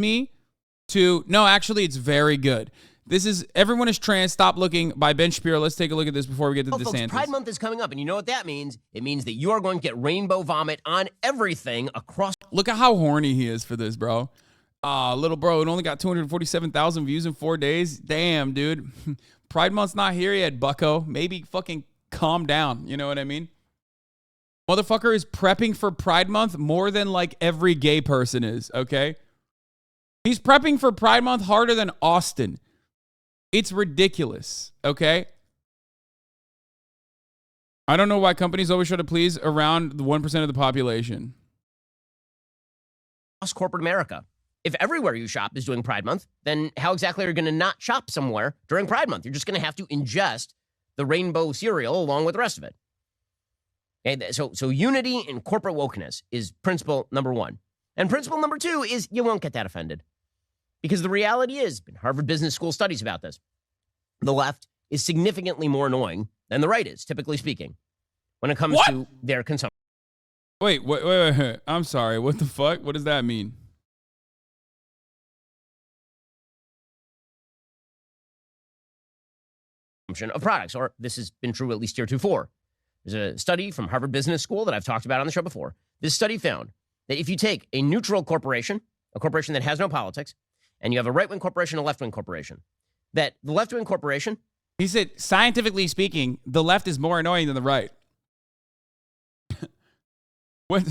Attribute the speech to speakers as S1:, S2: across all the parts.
S1: me to, no, actually, it's very good. This is Everyone is Trans, Stop Looking by Ben Shapiro. Let's take a look at this before we get to DeSantis.
S2: Folks, Pride Month is coming up, and you know what that means? It means that you are going to get rainbow vomit on everything across.
S1: Look at how horny he is for this, bro. Little bro, it only got 247,000 views in 4 days. Damn, dude. Pride Month's not here yet, bucko. Maybe fucking calm down. You know what I mean? Motherfucker is prepping for Pride Month more than like every gay person is, okay? He's prepping for Pride Month harder than Austin. It's ridiculous, okay? I don't know why companies always try to please around the 1% of the population.
S2: Corporate America. If everywhere you shop is doing Pride Month, then how exactly are you going to not shop somewhere during Pride Month? You're just going to have to ingest the rainbow cereal along with the rest of it. Okay, so unity in corporate wokeness is principle number one. And principle number two is you won't get that offended. Because the reality is, Harvard Business School studies about this, the left is significantly more annoying than the right is, typically speaking, when it comes to their consumption.
S1: Wait. I'm sorry. What the fuck? What does that mean?
S2: Of products, or this has been true at least heretofore. There's a study from Harvard Business School that I've talked about on the show before. This study found that if you take a neutral corporation, a corporation that has no politics, and you have a right-wing corporation, a left-wing corporation, that the left-wing corporation...
S1: He said, scientifically speaking, the left is more annoying than the right. What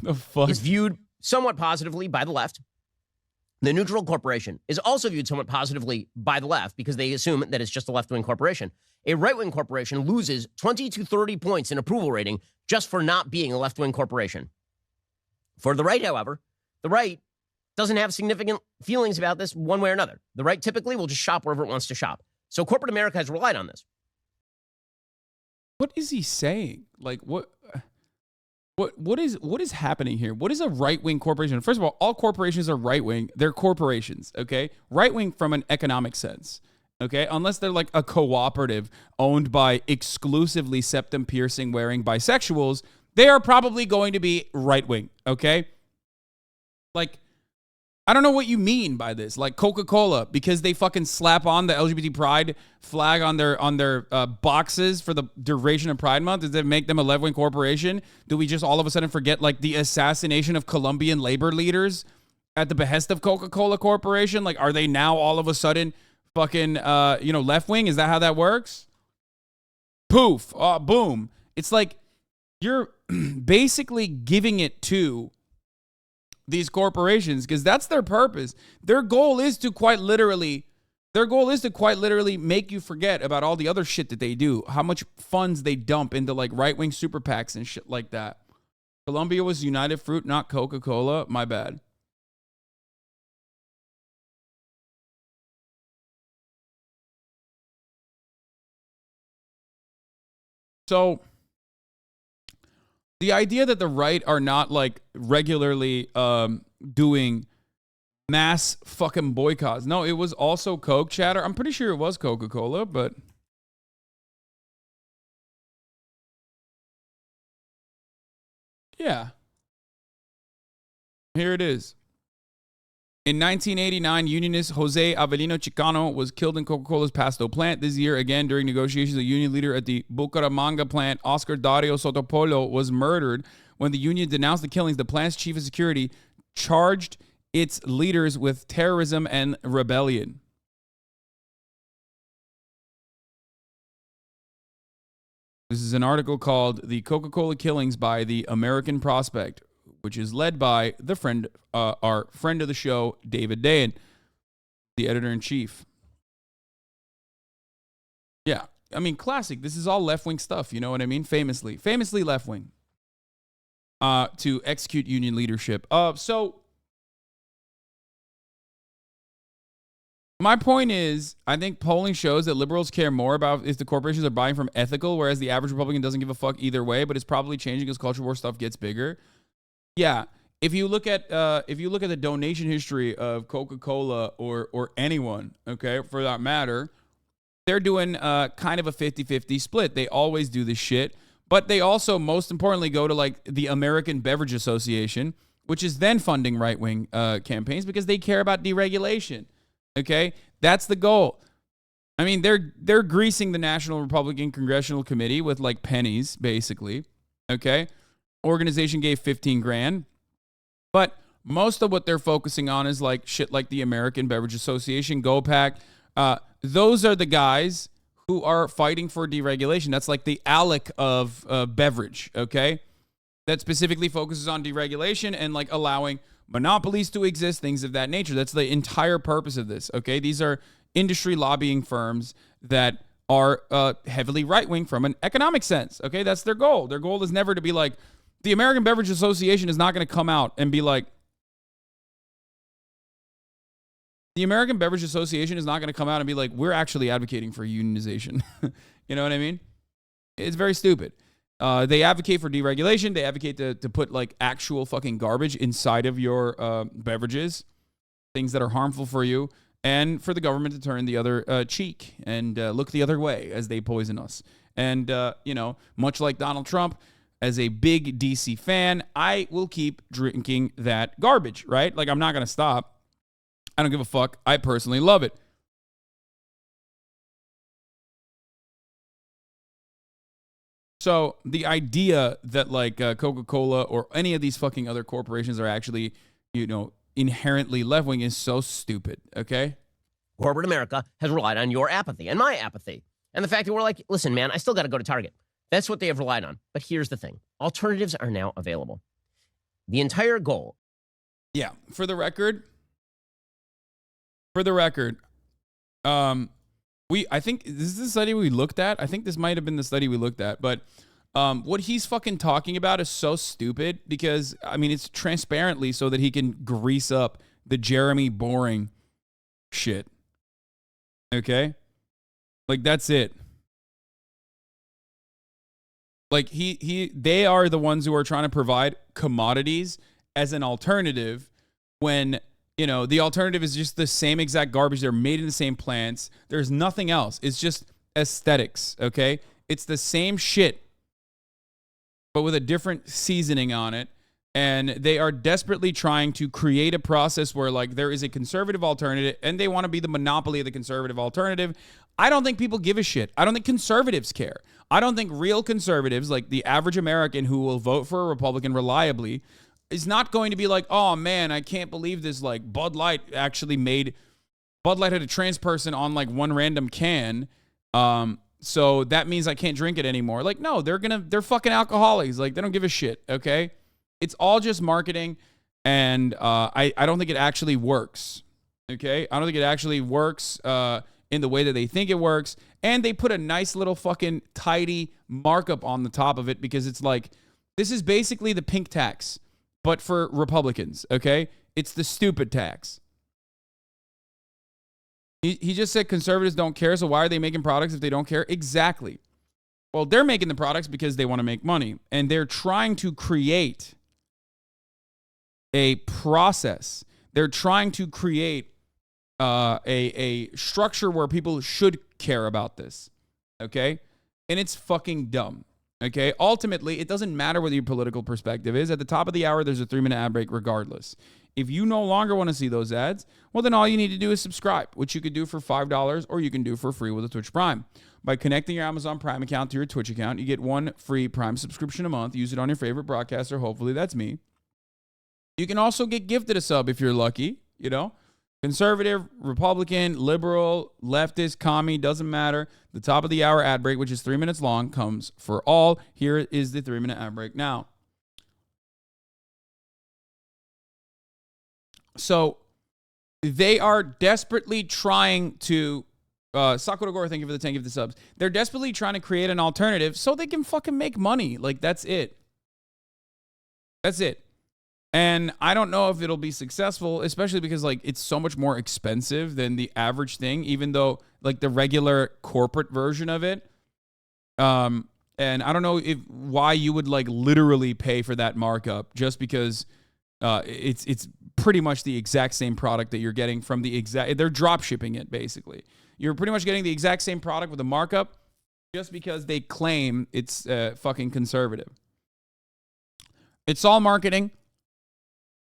S1: the fuck?
S2: Is viewed somewhat positively by the left. The neutral corporation is also viewed somewhat positively by the left because they assume that it's just a left-wing corporation. A right-wing corporation loses 20 to 30 points in approval rating just for not being a left-wing corporation. For the right, however, the right doesn't have significant feelings about this one way or another. The right typically will just shop wherever it wants to shop. So corporate America has relied on this.
S1: What is he saying? Like, what is happening here? What is a right-wing corporation? First of all corporations are right-wing. They're corporations, okay? Right-wing from an economic sense, okay? Unless they're like a cooperative owned by exclusively septum-piercing wearing bisexuals, they are probably going to be right-wing, okay? Like, I don't know what you mean by this. Like Coca-Cola, because they fucking slap on the LGBT pride flag on their boxes for the duration of Pride Month. Does that make them a left-wing corporation? Do we just all of a sudden forget like the assassination of Colombian labor leaders at the behest of Coca-Cola Corporation? Like, are they now all of a sudden fucking left-wing? Is that how that works? Poof, boom. It's like you're basically giving it to these corporations because that's their purpose. Their goal is to quite literally make you forget about all the other shit that they do, how much funds they dump into like right-wing super PACs and shit like that. Colombia was United Fruit, not Coca-Cola. My bad. So the idea that the right are not like regularly doing mass fucking boycotts. No, it was also Coke chatter. I'm pretty sure it was Coca-Cola, but yeah. Here it is. In 1989, unionist Jose Avelino Chicano was killed in Coca-Cola's Pasto plant. This year, again, during negotiations, a union leader at the Bucaramanga plant, Oscar Dario Sotopolo, was murdered. When the union denounced the killings, the plant's chief of security charged its leaders with terrorism and rebellion. This is an article called The Coca-Cola Killings by the American Prospect, which is led by our friend of the show, David Dayen, the editor-in-chief. Yeah, I mean, classic. This is all left-wing stuff, you know what I mean? Famously left-wing to execute union leadership. So my point is, I think polling shows that liberals care more about if the corporations are buying from ethical, whereas the average Republican doesn't give a fuck either way, but it's probably changing as culture war stuff gets bigger. Yeah, if you look at the donation history of Coca-Cola or anyone, okay, for that matter, they're doing kind of a 50-50 split. They always do this shit, but they also, most importantly, go to like the American Beverage Association, which is then funding right-wing campaigns because they care about deregulation. Okay, that's the goal. I mean, they're greasing the National Republican Congressional Committee with like pennies, basically. Okay, organization gave 15 grand, but most of what they're focusing on is like shit like the American Beverage Association, GoPac. Those are the guys who are fighting for deregulation. That's like the ALEC of beverage, okay? That specifically focuses on deregulation and like allowing monopolies to exist, things of that nature. That's the entire purpose of this, okay? These are industry lobbying firms that are heavily right-wing from an economic sense, okay? That's their goal. Their goal is never to be like, the American Beverage Association is not going to come out and be like, the American Beverage Association is not going to come out and be like, we're actually advocating for unionization. You know what I mean? It's very stupid. They advocate for deregulation. They advocate to put like actual fucking garbage inside of your beverages, things that are harmful for you, and for the government to turn the other cheek and look the other way as they poison us. And, you know, much like Donald Trump, as a big DC fan, I will keep drinking that garbage, right? Like, I'm not going to stop. I don't give a fuck. I personally love it. So the idea that like Coca-Cola or any of these fucking other corporations are actually, you know, inherently left-wing is so stupid, okay?
S2: Corporate America has relied on your apathy and my apathy. And the fact that we're like, listen, man, I still got to go to Target. That's what they have relied on. But here's the thing. Alternatives are now available. The entire goal.
S1: Yeah, for the record, I think this is the study we looked at. I think this might have been the study we looked at, but what he's fucking talking about is so stupid because, I mean, it's transparently so that he can grease up the Jeremy Boring shit. Okay? Like, that's it. Like, they are the ones who are trying to provide commodities as an alternative when, you know, the alternative is just the same exact garbage. They're made in the same plants. There's nothing else. It's just aesthetics, okay? It's the same shit, but with a different seasoning on it. And they are desperately trying to create a process where, like, there is a conservative alternative, and they want to be the monopoly of the conservative alternative. I don't think people give a shit. I don't think conservatives care. I don't think real conservatives, like the average American who will vote for a Republican reliably, is not going to be like, oh man, I can't believe this, like Bud Light actually made, Bud Light had a trans person on like one random can. So that means I can't drink it anymore. Like, no, they're fucking alcoholics. Like, they don't give a shit. Okay. It's all just marketing. And, I don't think it actually works. Okay. I don't think it actually works, in the way that they think it works. And they put a nice little fucking tidy markup on the top of it because it's like, this is basically the pink tax, but for Republicans, okay? It's the stupid tax. He just said conservatives don't care, so why are they making products if they don't care? Exactly. Well, they're making the products because they want to make money, and they're trying to create a process. They're trying to create a structure where people should care about this, okay? And it's fucking dumb. Okay, ultimately, it doesn't matter what your political perspective is. At the top of the hour, there's a 3-minute ad break regardless. If you no longer want to see those ads, well, then all you need to do is subscribe, which you could do for $5 or you can do for free with a Twitch Prime. By connecting your Amazon Prime account to your Twitch account, you get one free Prime subscription a month. Use it on your favorite broadcaster. Hopefully, that's me. You can also get gifted a sub if you're lucky, you know. Conservative, Republican, liberal, leftist, commie, doesn't matter. The top of the hour ad break, which is 3 minutes long, comes for all. Here is the 3-minute ad break now. So they are desperately trying to, Sakura Gore, thank you for the 10 gift subs. They're desperately trying to create an alternative so they can fucking make money. Like, that's it. That's it. And I don't know if it'll be successful, especially because, like, it's so much more expensive than the average thing, even though, like, the regular corporate version of it. And I don't know why you would, like, literally pay for that markup just because it's pretty much the exact same product that you're getting from the exact... They're drop shipping it, basically. You're pretty much getting the exact same product with a markup just because they claim it's fucking conservative. It's all marketing.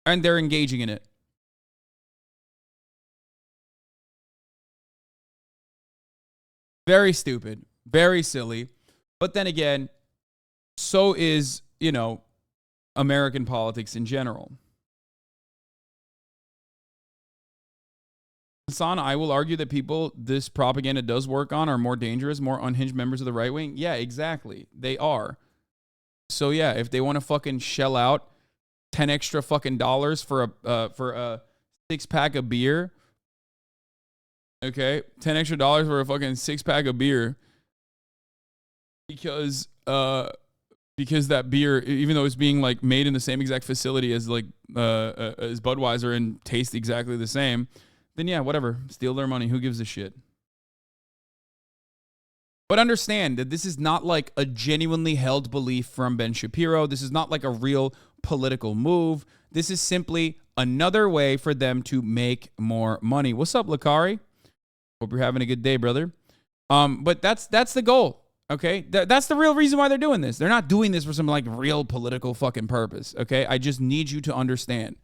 S1: And they're engaging in it. Very stupid, very silly. But then again, so is, American politics in general. Hasan, I will argue that people this propaganda does work on are more dangerous, more unhinged members of the right wing. Yeah, exactly. They are. So yeah, if they want to fucking shell out 10 extra fucking dollars for a 6-pack of beer, okay, 10 extra dollars for a fucking 6-pack of beer, because that beer, even though it's being like made in the same exact facility as as Budweiser and tastes exactly the same, then yeah, whatever, steal their money. Who gives a shit? But understand that this is not like a genuinely held belief from Ben Shapiro. This is not like a real political move. This is simply another way for them to make more money. What's up, Lakari? Hope you're having a good day, brother. But that's the goal. Okay, that's the real reason why they're doing this. They're not doing this for some like real political fucking purpose. Okay, I just need you to understand.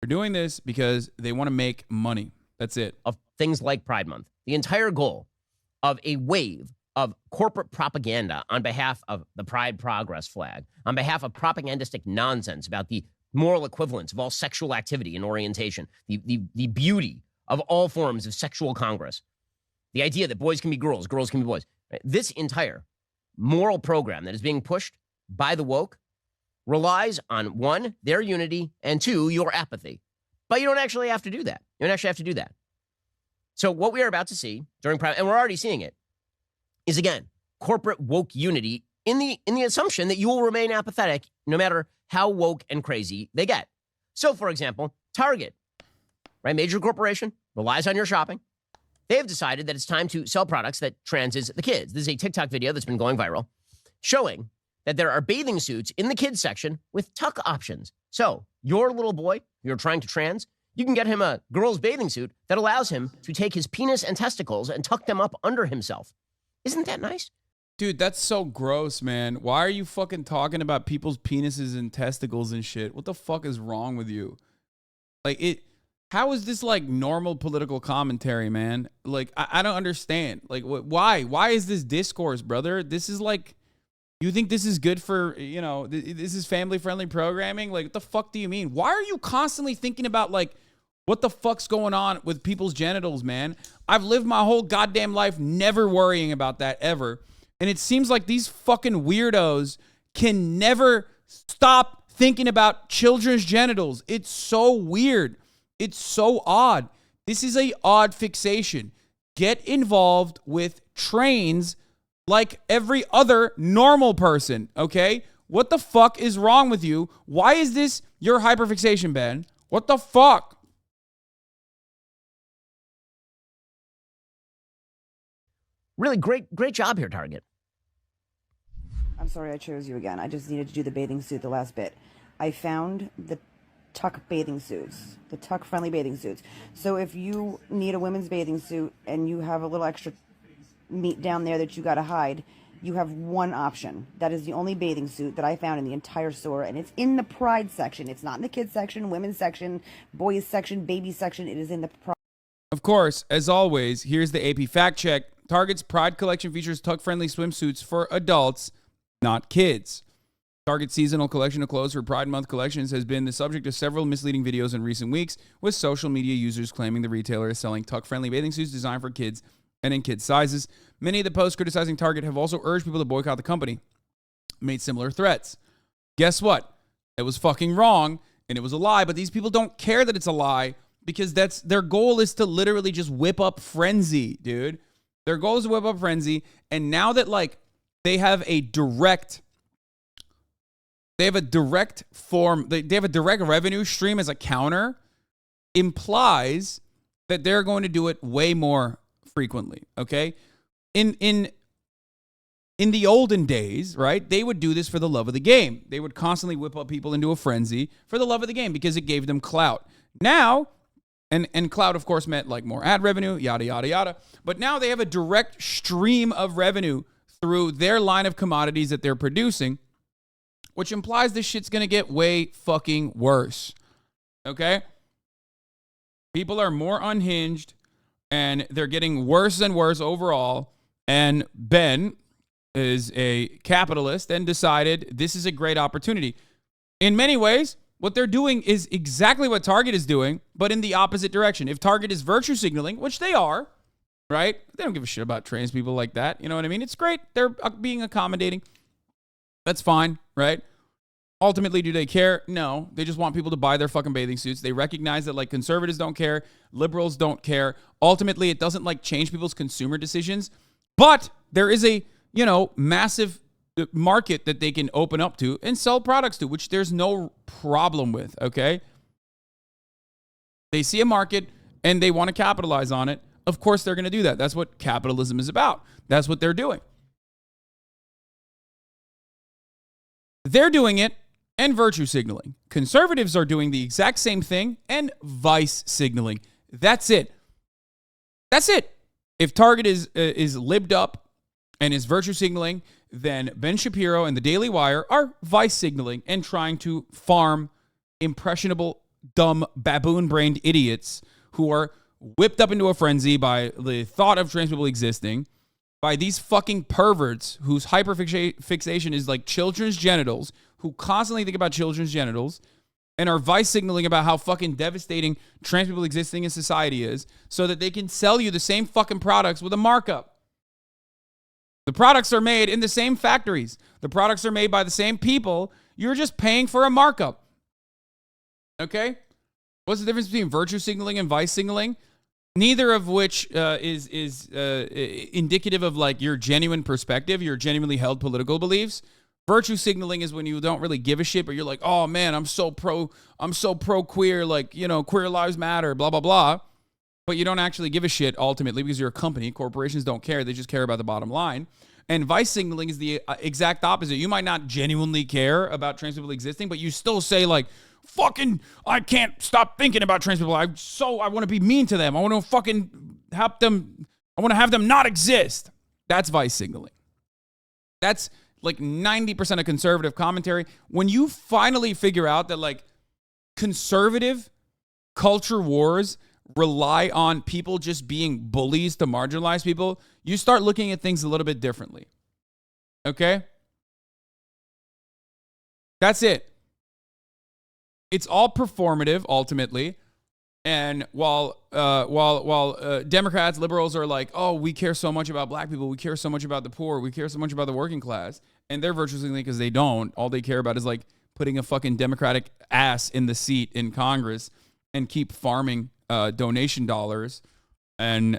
S1: They're doing this because they want to make money. That's it.
S2: Of things like Pride Month. The entire goal of a wave of corporate propaganda on behalf of the Pride Progress flag, on behalf of propagandistic nonsense about the moral equivalence of all sexual activity and orientation, the beauty of all forms of sexual congress, the idea that boys can be girls, girls can be boys. This entire moral program that is being pushed by the woke relies on, one, their unity, and two, your apathy. But you don't actually have to do that. You don't actually have to do that. So what we are about to see during Pride, and we're already seeing it, is again, corporate woke unity in the assumption that you will remain apathetic no matter how woke and crazy they get. So, for example, Target, right, major corporation, relies on your shopping. They have decided that it's time to sell products that transes the kids. This is a TikTok video that's been going viral, showing that there are bathing suits in the kids section with tuck options. So your little boy, you're trying to trans, you can get him a girl's bathing suit that allows him to take his penis and testicles and tuck them up under himself. Isn't that nice?
S1: Dude, that's so gross, man. Why are you fucking talking about people's penises and testicles and shit? What the fuck is wrong with you? How is this like normal political commentary, man? Like, I don't understand. Like, why? Why is this discourse, brother? This is like, you think this is good for, this is family-friendly programming? Like, what the fuck do you mean? Why are you constantly thinking about, like, what the fuck's going on with people's genitals, man? I've lived my whole goddamn life never worrying about that ever. And it seems like these fucking weirdos can never stop thinking about children's genitals. It's so weird. It's so odd. This is a odd fixation. Get involved with trains like every other normal person, okay? What the fuck is wrong with you? Why is this your hyperfixation, Ben? What the fuck?
S2: Really great job here, Target.
S3: I'm sorry I chose you again. I just needed to do the bathing suit the last bit. I found the tuck bathing suits, the tuck-friendly bathing suits. So if you need a women's bathing suit and you have a little extra meat down there that you got to hide, you have one option. That is the only bathing suit that I found in the entire store, and it's in the Pride section. It's not in the kids section, women's section, boys section, baby section. It is in the Pride.
S1: Of course, as always, here's the AP fact check. Target's Pride collection features tuck-friendly swimsuits for adults, not kids. Target's seasonal collection of clothes for Pride Month collections has been the subject of several misleading videos in recent weeks, with social media users claiming the retailer is selling tuck-friendly bathing suits designed for kids and in kids' sizes. Many of the posts criticizing Target have also urged people to boycott the company, made similar threats. Guess what? It was fucking wrong, and it was a lie, but these people don't care that it's a lie because that's their goal is to literally just whip up frenzy, dude. Their goal is to whip up frenzy, and now that, like, they have a direct form, they have a direct revenue stream as a counter, implies that they're going to do it way more frequently, okay? In the olden days, right, they would do this for the love of the game. They would constantly whip up people into a frenzy for the love of the game because it gave them clout. Now, and clout, of course, meant like more ad revenue, yada, yada, yada. But now they have a direct stream of revenue through their line of commodities that they're producing, which implies this shit's going to get way fucking worse. Okay? People are more unhinged and they're getting worse and worse overall. And Ben is a capitalist and decided this is a great opportunity. In many ways, what they're doing is exactly what Target is doing, but in the opposite direction. If Target is virtue signaling, which they are, right? They don't give a shit about trans people like that. You know what I mean? It's great. They're being accommodating. That's fine, right? Ultimately, do they care? No. They just want people to buy their fucking bathing suits. They recognize that like conservatives don't care, liberals don't care. Ultimately, it doesn't like change people's consumer decisions. But there is a, massive market that they can open up to and sell products to, which there's no problem with, okay? They see a market and they want to capitalize on it. Of course, they're going to do that. That's what capitalism is about. That's what they're doing. They're doing it and virtue signaling. Conservatives are doing the exact same thing and vice signaling. That's it. That's it. If Target is libbed up and is virtue signaling, then Ben Shapiro and the Daily Wire are vice signaling and trying to farm impressionable, dumb, baboon-brained idiots who are whipped up into a frenzy by the thought of trans people existing, by these fucking perverts whose hyperfixation is like children's genitals, who constantly think about children's genitals and are vice signaling about how fucking devastating trans people existing in society is so that they can sell you the same fucking products with a markup. The products are made in the same factories. The products are made by the same people. You're just paying for a markup. Okay? What's the difference between virtue signaling and vice signaling? Neither of which is indicative of like your genuine perspective, your genuinely held political beliefs. Virtue signaling is when you don't really give a shit, but you're like, oh man, I'm so pro queer, like, queer lives matter, blah, blah, blah. But you don't actually give a shit ultimately because you're a company. Corporations don't care. They just care about the bottom line. And vice signaling is the exact opposite. You might not genuinely care about trans people existing, but you still say like, fucking, I can't stop thinking about trans people. I want to be mean to them. I want to fucking help them. I want to have them not exist. That's vice signaling. That's like 90% of conservative commentary. When you finally figure out that like conservative culture wars rely on people just being bullies to marginalize people, you start looking at things a little bit differently. Okay? That's it. It's all performative ultimately. And while Democrats, liberals are like, oh, we care so much about black people, we care so much about the poor, we care so much about the working class, and they're virtue signaling because they don't. All they care about is like putting a fucking Democratic ass in the seat in Congress and keep farming donation dollars and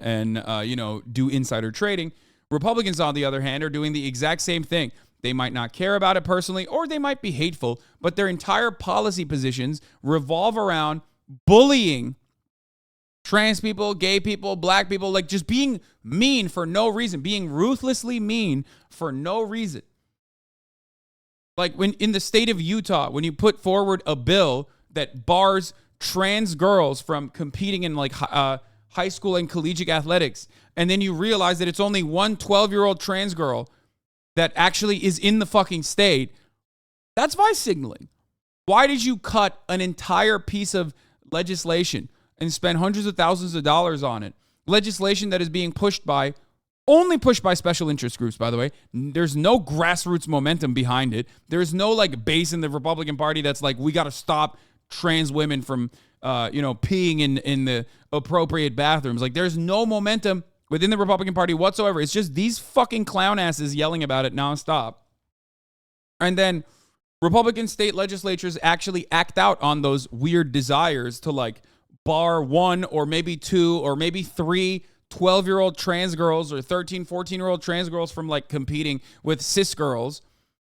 S1: do insider trading. Republicans, on the other hand, are doing the exact same thing. They might not care about it personally, or they might be hateful, but their entire policy positions revolve around bullying trans people, gay people, black people, like just being mean for no reason, being ruthlessly mean for no reason. Like when in the state of Utah, when you put forward a bill that bars trans girls from competing in like high school and collegiate athletics, and then you realize that it's only one 12-year-old trans girl that actually is in the fucking state, that's vice signaling. Why did you cut an entire piece of legislation and spend hundreds of thousands of dollars on it? Legislation that is being only pushed by special interest groups, by the way. There's no grassroots momentum behind it. There's no like base in the Republican Party that's like, we got to stop trans women from, peeing in the appropriate bathrooms. Like there's no momentum within the Republican Party whatsoever. It's just these fucking clown asses yelling about it nonstop. And then Republican state legislatures actually act out on those weird desires to like bar one or maybe two or maybe three 12-year-old trans girls or 13, 14-year-old trans girls from like competing with cis girls.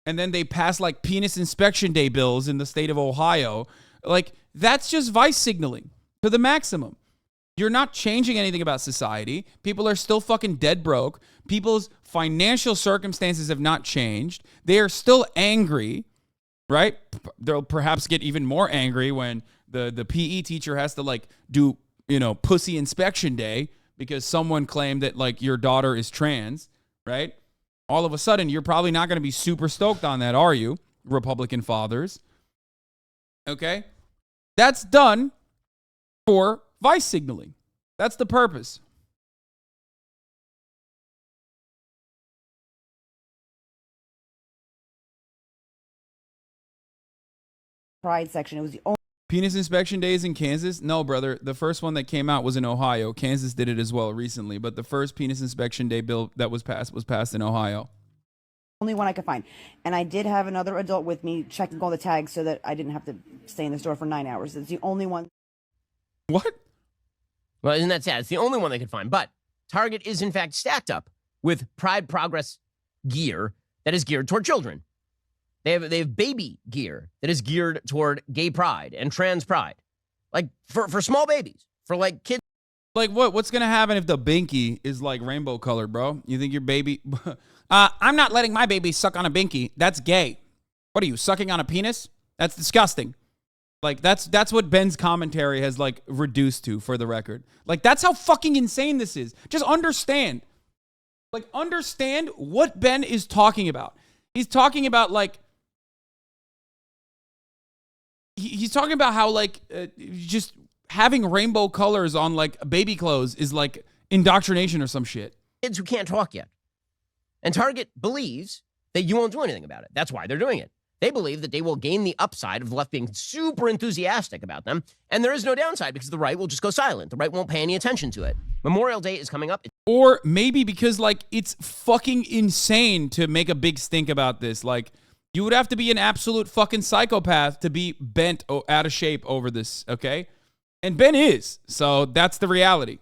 S1: And then they pass like penis inspection day bills in the state of Ohio. Like that's just vice signaling to the maximum. You're not changing anything about society. People are still fucking dead broke. People's financial circumstances have not changed. They are still angry. Right? They'll perhaps get even more angry when the PE teacher has to like do, pussy inspection day because someone claimed that like your daughter is trans, right? All of a sudden, you're probably not going to be super stoked on that, are you, Republican fathers? Okay? That's done for vice signaling. That's the purpose.
S3: Pride section. It was the only
S1: Penis inspection days in Kansas? No, brother. The first one that came out was in Ohio. Kansas did it as well recently, but the first penis inspection day bill that was passed in Ohio.
S3: only one I could find. And I did have another adult with me checking all the tags so that I didn't have to stay in the store for 9 hours. It's the only one.
S1: What?
S2: Well, isn't that sad? It's the only one they could find. But Target is, in fact, stacked up with Pride Progress gear that is geared toward children. They have baby gear that is geared toward gay pride and trans pride. Like, for small babies. For, like, kids.
S1: Like, what's going to happen if the binky is, like, rainbow colored, bro? You think your baby... I'm not letting my baby suck on a binky. That's gay. What are you, sucking on a penis? That's disgusting. Like, that's what Ben's commentary has, like, reduced to, for the record. Like, that's how fucking insane this is. Just understand. Like, understand what Ben is talking about. He's talking about, like... He's talking about how, like, just having rainbow colors on, like, baby clothes is, like, indoctrination or some shit.
S2: Kids who can't talk yet. And Target believes that you won't do anything about it. That's why they're doing it. They believe that they will gain the upside of the left being super enthusiastic about them. And there is no downside because the right will just go silent. The right won't pay any attention to it. Memorial Day is coming up.
S1: Or maybe because, like, it's fucking insane to make a big stink about this. Like, you would have to be an absolute fucking psychopath to be bent out of shape over this, okay? And Ben is. So that's the reality.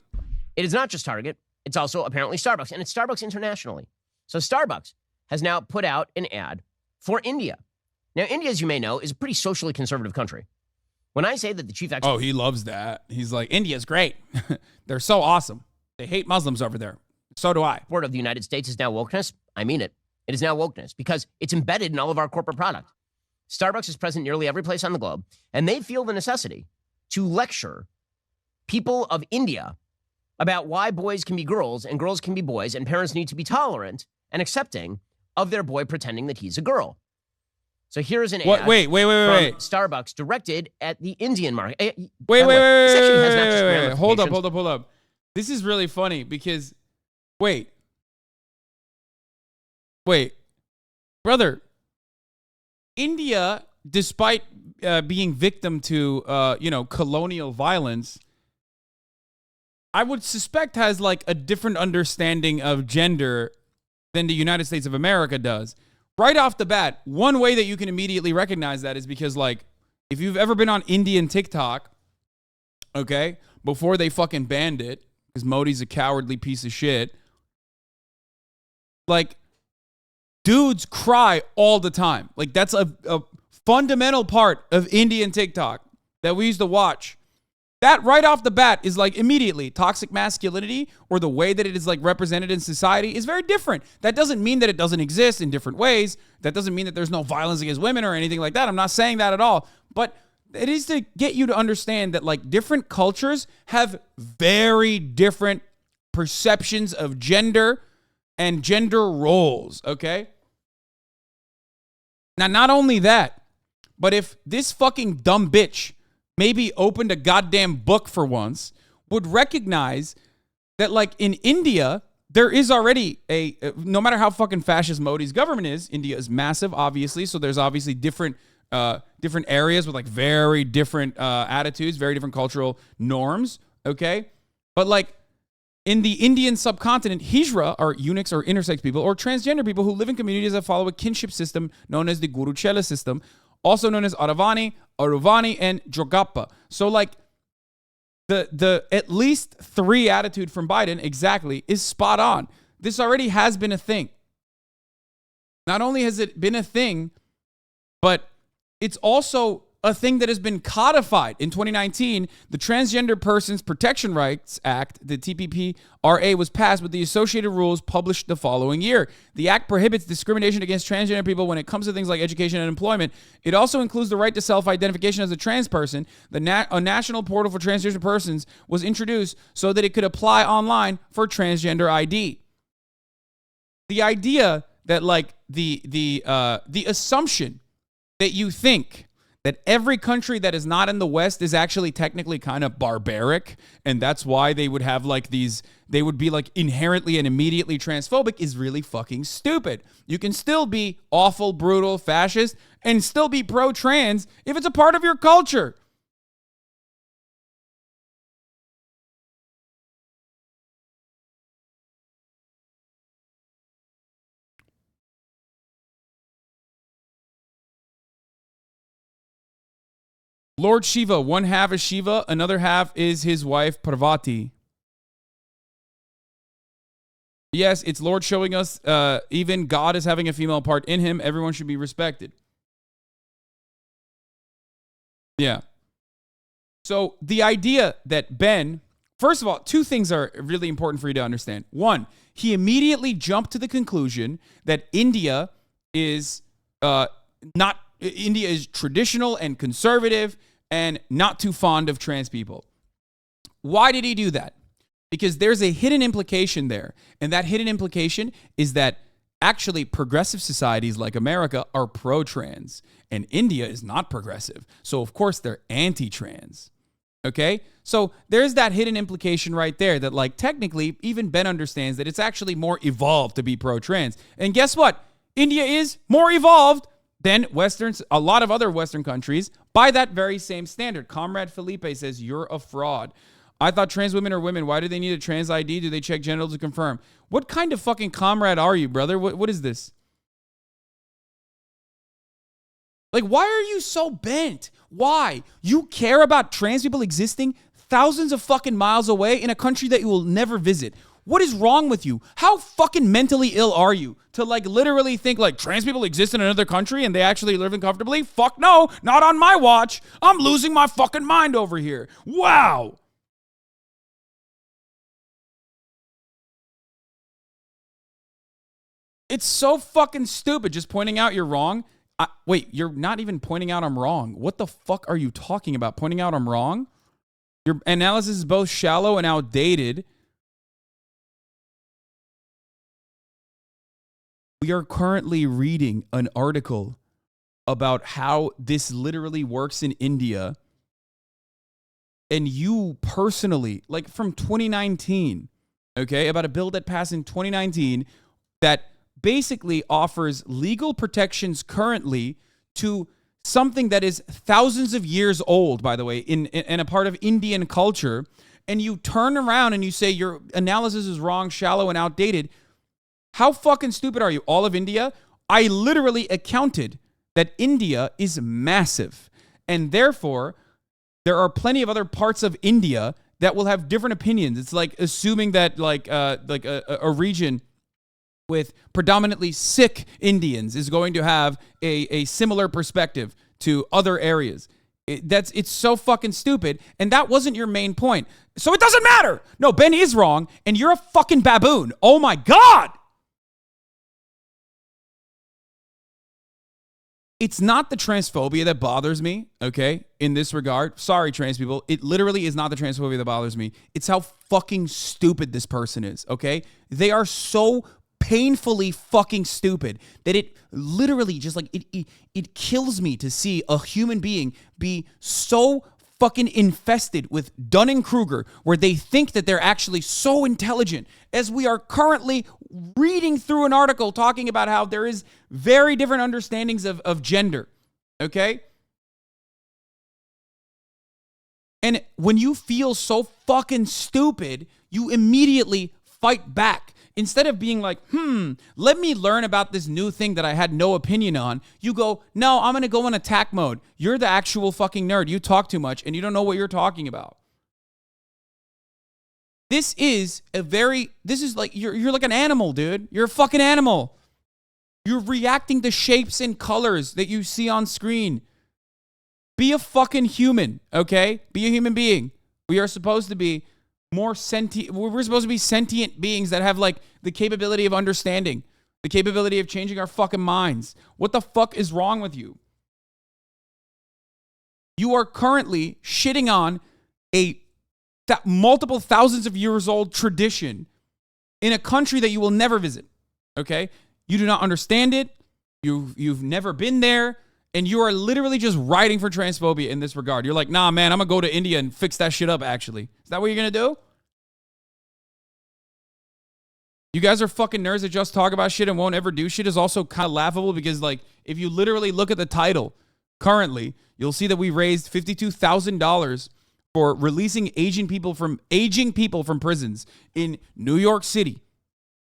S2: It is not just Target. It's also apparently Starbucks. And it's Starbucks internationally. So Starbucks has now put out an ad for India. Now, India, as you may know, is a pretty socially conservative country. When I say that the chief expert...
S1: Oh, he loves that. He's like, India's great. They're so awesome. They hate Muslims over there. So do I.
S2: ...of the United States is now wokeness. I mean it. It is now wokeness because it's embedded in all of our corporate product. Starbucks is present nearly every place on the globe, and they feel the necessity to lecture people of India about why boys can be girls and girls can be boys, and parents need to be tolerant and accepting of their boy pretending that he's a girl. So here's an ad
S1: wait.
S2: from Starbucks directed at the Indian market.
S1: Wait. Hold up. This is really funny because, wait, brother, India, despite being victim to, colonial violence, I would suspect has, like, a different understanding of gender than the United States of America does. Right off the bat, one way that you can immediately recognize that is because, like, if you've ever been on Indian TikTok, okay, before they fucking banned it, because Modi's a cowardly piece of shit, like, dudes cry all the time. Like, that's a fundamental part of Indian TikTok that we used to watch. That right off the bat is, like, immediately toxic masculinity, or the way that it is, like, represented in society is very different. That doesn't mean that it doesn't exist in different ways. That doesn't mean that there's no violence against women or anything like that. I'm not saying that at all. But it is to get you to understand that, like, different cultures have very different perceptions of gender and gender roles, okay? Now, not only that, but if this fucking dumb bitch maybe opened a goddamn book for once, would recognize that, like, in India, there is already no matter how fucking fascist Modi's government is, India is massive, obviously, so there's obviously different areas with, like, very different attitudes, very different cultural norms, okay? But, like, in the Indian subcontinent, Hijra are eunuchs or intersex people or transgender people who live in communities that follow a kinship system known as the Guru Chela system, also known as Aravani, Aruvani, and Jogappa. So, like, the at least 3 attitude from Biden exactly is spot on. This already has been a thing. Not only has it been a thing, but it's also a thing that has been codified. In 2019, the Transgender Persons Protection Rights Act, the TPPRA, was passed with the associated rules published the following year. The act prohibits discrimination against transgender people when it comes to things like education and employment. It also includes the right to self-identification as a trans person. A national portal for transgender persons was introduced so that it could apply online for transgender ID. The idea that, like, the assumption that you think that every country that is not in the West is actually technically kind of barbaric, and that's why they would have like these, they would be like inherently and immediately transphobic is really fucking stupid. You can still be awful, brutal, fascist, and still be pro-trans if it's a part of your culture. Lord Shiva, one half is Shiva, another half is his wife Parvati. Yes, it's Lord showing us even God is having a female part in him. Everyone should be respected. Yeah. So the idea that Ben, first of all, two things are really important for you to understand. One, he immediately jumped to the conclusion that India is India is traditional and conservative and not too fond of trans people. Why did he do that? Because there's a hidden implication there. And that hidden implication is that actually progressive societies like America are pro-trans and India is not progressive. So of course they're anti-trans. Okay? So there's that hidden implication right there that like technically even Ben understands that it's actually more evolved to be pro-trans. And guess what? India is more evolved than a lot of other Western countries by that very same standard. Comrade Felipe says, you're a fraud. I thought trans women are women. Why do they need a trans ID? Do they check genitals to confirm? What kind of fucking comrade are you, brother? What is this? Like, why are you so bent? Why? You care about trans people existing thousands of fucking miles away in a country that you will never visit. What is wrong with you? How fucking mentally ill are you to like literally think like trans people exist in another country and they actually live in comfortably? Fuck no, not on my watch. I'm losing my fucking mind over here. Wow. It's so fucking stupid just pointing out you're wrong. Wait, you're not even pointing out I'm wrong. What the fuck are you talking about? Pointing out I'm wrong? Your analysis is both shallow and outdated. We are currently reading an article about how this literally works in India. And you personally, like from 2019, okay, about a bill that passed in 2019 that basically offers legal protections currently to something that is thousands of years old, by the way, in a part of Indian culture. And you turn around and you say your analysis is wrong, shallow, and outdated. How fucking stupid are you? All of India? I literally accounted that India is massive. And therefore, there are plenty of other parts of India that will have different opinions. It's like assuming that like a region with predominantly Sikh Indians is going to have a similar perspective to other areas. It's so fucking stupid. And that wasn't your main point. So it doesn't matter. No, Ben is wrong. And you're a fucking baboon. Oh my God. It's not the transphobia that bothers me, okay, in this regard. Sorry, trans people. It literally is not the transphobia that bothers me. It's how fucking stupid this person is, okay? They are so painfully fucking stupid that it literally just like, it kills me to see a human being be so fucking infested with Dunning-Kruger where they think that they're actually so intelligent, as we are currently reading through an article talking about how there is very different understandings of gender, okay? And when you feel so fucking stupid, you immediately fight back. Instead of being like, let me learn about this new thing that I had no opinion on, you go, no, I'm going to go in attack mode. You're the actual fucking nerd. You talk too much and you don't know what you're talking about. This is like, you're like an animal, dude. You're a fucking animal. You're reacting to shapes and colors that you see on screen. Be a fucking human, okay? Be a human being. We are supposed to be more sentient. We're supposed to be sentient beings that have like the capability of understanding, the capability of changing our fucking minds. What the fuck is wrong with you? You are currently shitting on a multiple thousands of years old tradition in a country that you will never visit. Okay? You do not understand it. You've never been there. And you are literally just writing for transphobia in this regard. You're like, nah, man, I'm going to go to India and fix that shit up, actually. Is that what you're going to do? You guys are fucking nerds that just talk about shit and won't ever do shit is also kind of laughable because, like, if you literally look at the title currently, you'll see that we raised $52,000 for releasing aging people from prisons in New York City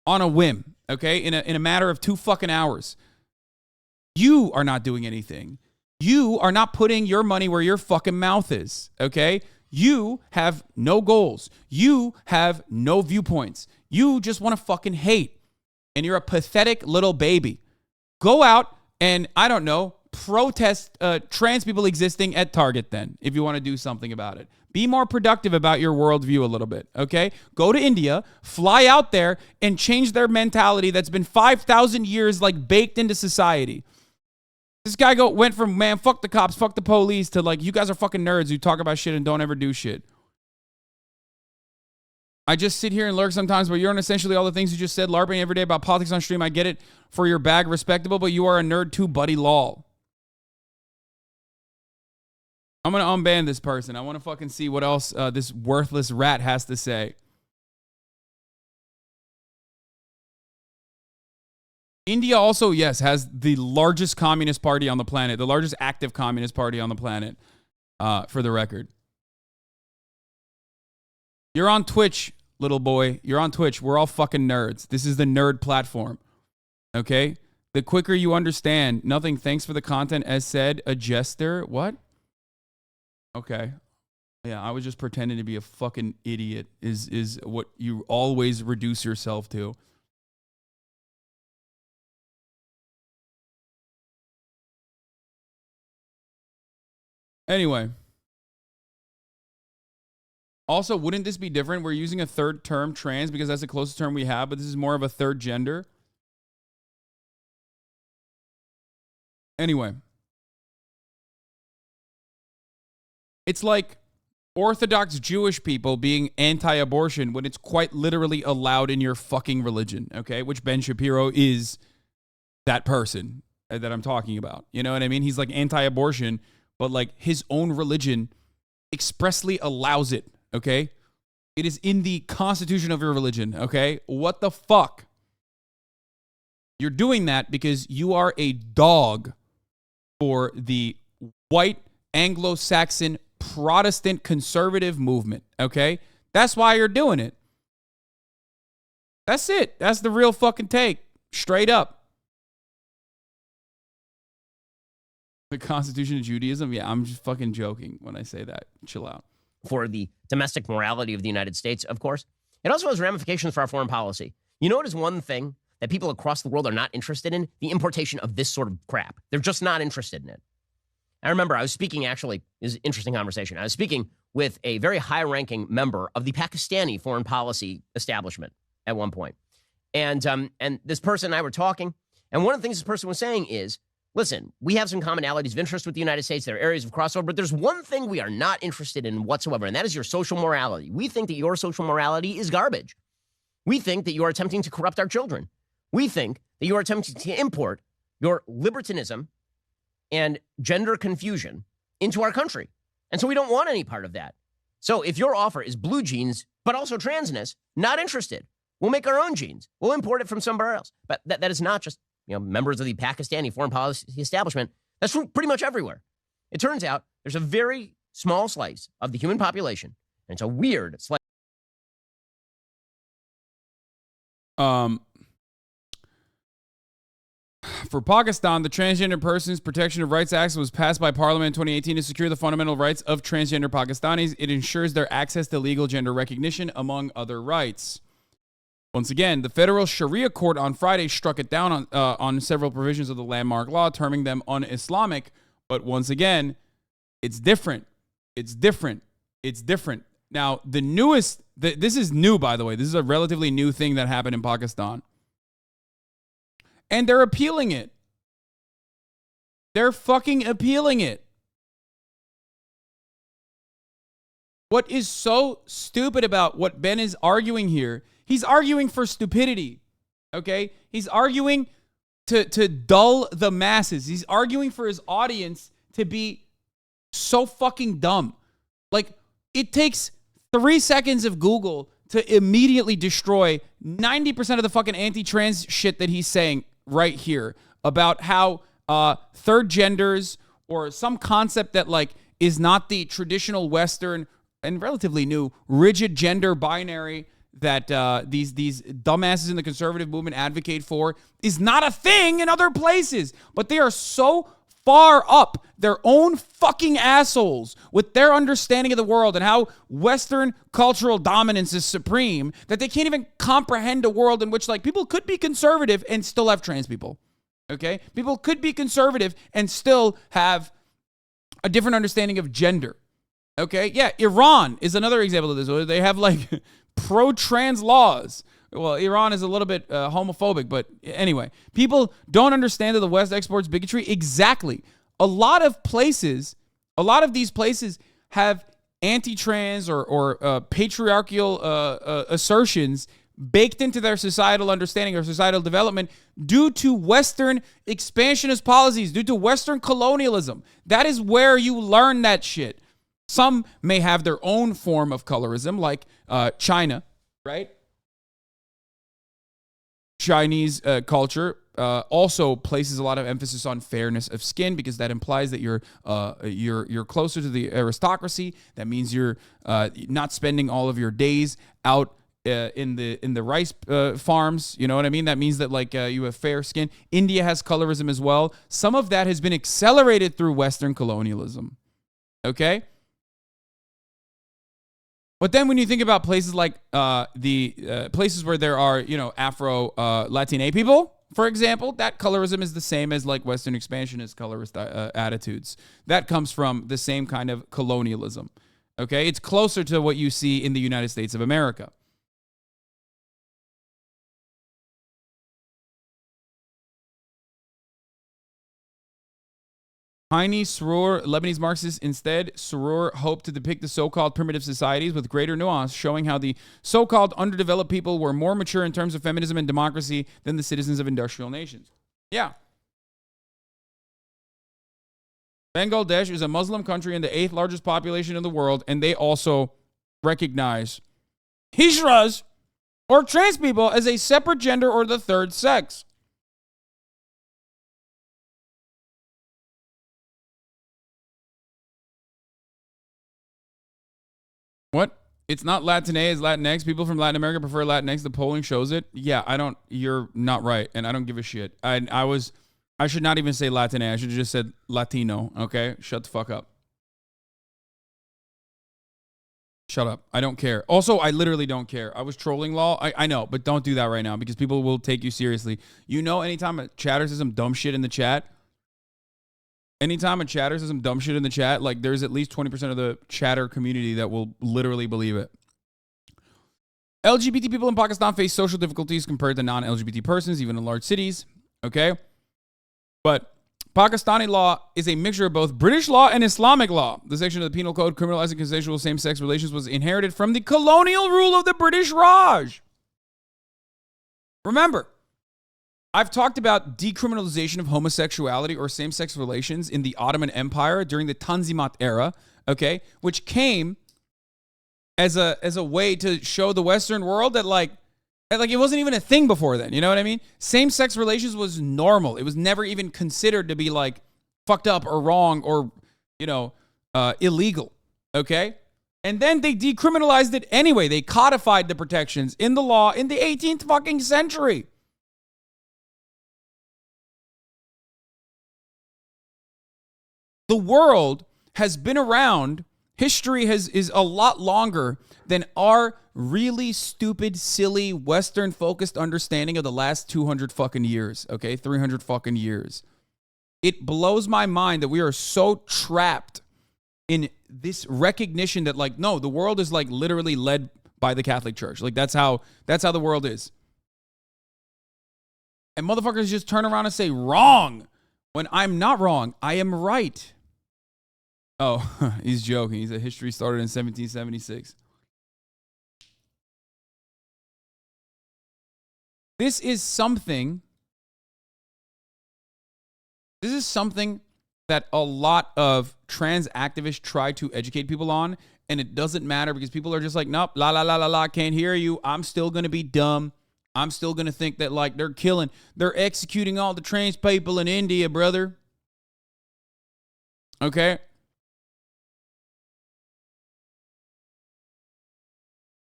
S1: on a whim, okay, in a matter of 2 fucking hours. You are not doing anything. You are not putting your money where your fucking mouth is, okay? You have no goals. You have no viewpoints. You just want to fucking hate. And you're a pathetic little baby. Go out and, I don't know, protest trans people existing at Target then, if you want to do something about it. Be more productive about your worldview a little bit, okay? Go to India, fly out there, and change their mentality that's been 5,000 years, like, baked into society. This guy went from, man, fuck the cops, fuck the police, to, like, you guys are fucking nerds who talk about shit and don't ever do shit. I just sit here and lurk sometimes, but you're on essentially all the things you just said, LARPing every day about politics on stream. I get it for your bag, respectable, but you are a nerd too, buddy, lol. I'm going to unban this person. I want to fucking see what else this worthless rat has to say. India also, yes, has the largest communist party on the planet, the largest active communist party on the planet, for the record. You're on Twitch, little boy. You're on Twitch. We're all fucking nerds. This is the nerd platform. Okay? The quicker you understand, nothing, thanks for the content, as said, a jester. What? Okay. Yeah, I was just pretending to be a fucking idiot, is what you always reduce yourself to. Anyway. Also, wouldn't this be different? We're using a third term, trans, because that's the closest term we have, but this is more of a third gender. Anyway. It's like Orthodox Jewish people being anti-abortion when it's quite literally allowed in your fucking religion, okay? Which Ben Shapiro is that person that I'm talking about. You know what I mean? He's like anti-abortion, but like his own religion expressly allows it, okay? It is in the constitution of your religion, okay? What the fuck? You're doing that because you are a dog for the white Anglo-Saxon Protestant conservative movement, okay? That's why you're doing it. That's it. That's the real fucking take. Straight up. The Constitution of Judaism? Yeah, I'm just fucking joking when I say that. Chill out.
S2: For the domestic morality of the United States, of course. It also has ramifications for our foreign policy. You know what is one thing that people across the world are not interested in? The importation of this sort of crap. They're just not interested in it. I remember I was speaking, actually, this is an interesting conversation. I was speaking with a very high-ranking member of the Pakistani foreign policy establishment at one point. And this person and I were talking, and one of the things this person was saying is, listen, we have some commonalities of interest with the United States. There are areas of crossover, but there's one thing we are not interested in whatsoever, and that is your social morality. We think that your social morality is garbage. We think that you are attempting to corrupt our children. We think that you are attempting to import your libertinism and gender confusion into our country. And so we don't want any part of that. So if your offer is blue jeans, but also transness, not interested. We'll make our own jeans. We'll import it from somewhere else. But that is not just, members of the Pakistani foreign policy establishment. That's true pretty much everywhere. It turns out there's a very small slice of the human population, and it's a weird slice.
S1: For Pakistan, the Transgender Persons Protection of Rights Act was passed by Parliament in 2018 to secure the fundamental rights of transgender Pakistanis. It ensures their access to legal gender recognition, among other rights. Once again, the federal Sharia court on Friday struck it down on several provisions of the landmark law, terming them un-Islamic. But once again, it's different. It's different. It's different. Now, the newest, this is new, by the way. This is a relatively new thing that happened in Pakistan. And they're appealing it. They're fucking appealing it. What is so stupid about what Ben is arguing here? He's arguing for stupidity. Okay? He's arguing to dull the masses. He's arguing for his audience to be so fucking dumb. Like, it takes 3 seconds of Google to immediately destroy 90% of the fucking anti-trans shit that he's saying right here about how third genders or some concept that like is not the traditional Western and relatively new rigid gender binary that these dumbasses in the conservative movement advocate for is not a thing in other places. But they are so far up their own fucking assholes with their understanding of the world and how Western cultural dominance is supreme that they can't even comprehend a world in which like people could be conservative and still have trans people. Okay? People could be conservative and still have a different understanding of gender. Okay? Yeah, Iran is another example of this. Where they have like pro-trans laws. Well, Iran is a little bit homophobic, but anyway, people don't understand that the West exports bigotry. Exactly. A lot of these places have anti-trans or patriarchal assertions baked into their societal understanding or societal development due to Western expansionist policies, due to Western colonialism. That is where you learn that shit. Some may have their own form of colorism, like China, right? Chinese culture also places a lot of emphasis on fairness of skin because that implies that you're closer to the aristocracy. That means you're not spending all of your days out in the rice farms. You know what I mean? That means that like you have fair skin. India has colorism as well. Some of that has been accelerated through Western colonialism. Okay. But then when you think about places like the places where there are, Afro Latina people, for example, that colorism is the same as like Western expansionist colorist attitudes. That comes from the same kind of colonialism. Okay? It's closer to what you see in the United States of America. Heine Sarur, Lebanese Marxists, instead, Sarur hoped to depict the so-called primitive societies with greater nuance, showing how the so-called underdeveloped people were more mature in terms of feminism and democracy than the citizens of industrial nations. Yeah. Bangladesh is a Muslim country and the 8th largest population in the world, and they also recognize hijras or trans people as a separate gender or the third sex. What? It's not Latina, it's Latinx. People from Latin America prefer Latinx. The polling shows it. Yeah, you're not right, and I don't give a shit. I should not even say Latina. I should have just said Latino, okay? Shut the fuck up. Shut up. I don't care. Also, I literally don't care. I was trolling law. I know, but don't do that right now because people will take you seriously. Anytime a chatter says some dumb shit in the chat, like there's at least 20% of the chatter community that will literally believe it. LGBT people in Pakistan face social difficulties compared to non-LGBT persons, even in large cities. Okay? But Pakistani law is a mixture of both British law and Islamic law. The section of the penal code criminalizing consensual same-sex relations was inherited from the colonial rule of the British Raj. Remember, I've talked about decriminalization of homosexuality or same-sex relations in the Ottoman Empire during the Tanzimat era, okay, which came as a way to show the Western world that like it wasn't even a thing before then. You know what I mean? Same-sex relations was normal. It was never even considered to be like fucked up or wrong or illegal, okay? And then they decriminalized it anyway. They codified the protections in the law in the 18th fucking century. The world has been around. History is a lot longer than our really stupid, silly, Western-focused understanding of the last 200 fucking years, okay? 300 fucking years. It blows my mind that we are so trapped in this recognition that, like, no, the world is, like, literally led by the Catholic Church. Like, that's how the world is. And motherfuckers just turn around and say, wrong, when I'm not wrong. I am right. Oh, he's joking. He said history started in 1776. This is something This is something that a lot of trans activists try to educate people on, and it doesn't matter because people are just like, nope, la la la la la, can't hear you. I'm still gonna be dumb. I'm still gonna think that like they're executing all the trans people in India, brother. Okay.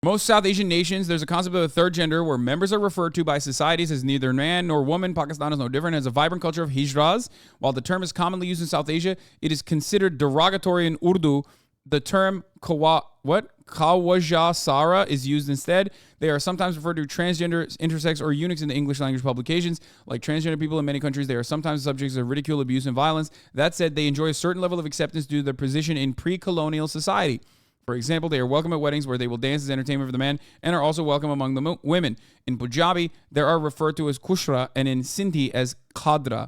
S1: Most South Asian nations, there's a concept of a third gender where members are referred to by societies as neither man nor woman. Pakistan is no different. It has a vibrant culture of hijras. While the term is commonly used in South Asia, it is considered derogatory in Urdu. The term Kawaja Sara is used instead. They are sometimes referred to transgender, intersex, or eunuchs in the English language publications. Like transgender people in many countries, they are sometimes subjects of ridicule, abuse, and violence. That said, they enjoy a certain level of acceptance due to their position in pre-colonial society. For example, they are welcome at weddings where they will dance as entertainment for the men and are also welcome among the women. In Punjabi, they are referred to as kushra and in Sindhi as khadra.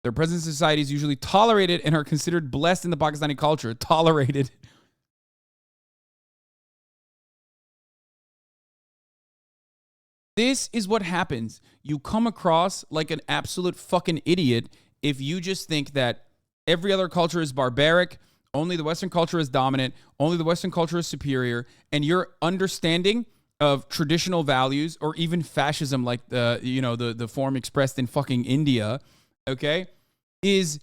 S1: Their presence in society is usually tolerated and are considered blessed in the Pakistani culture. Tolerated. This is what happens. You come across like an absolute fucking idiot if you just think that every other culture is barbaric, only the Western culture is dominant, only the Western culture is superior, and your understanding of traditional values or even fascism, like the form expressed in fucking India, okay, is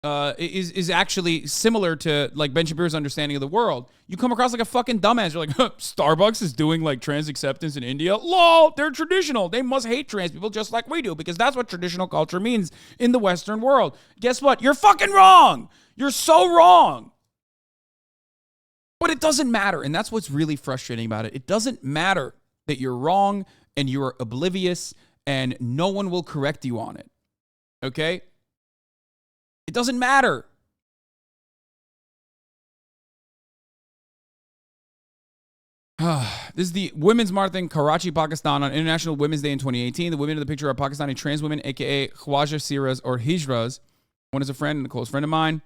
S1: actually similar to like Ben Shapiro's understanding of the world. You come across like a fucking dumbass. You're like, Starbucks is doing like trans acceptance in India. Lol, they're traditional. They must hate trans people just like we do because that's what traditional culture means in the Western world. Guess what? You're fucking wrong. You're so wrong. But it doesn't matter. And that's what's really frustrating about it. It doesn't matter that you're wrong and you are oblivious and no one will correct you on it. Okay? It doesn't matter. This is the Women's March in Karachi, Pakistan on International Women's Day in 2018. The women in the picture are Pakistani trans women, a.k.a. Khwaja Siras or Hijras. One is a friend and a close friend of mine.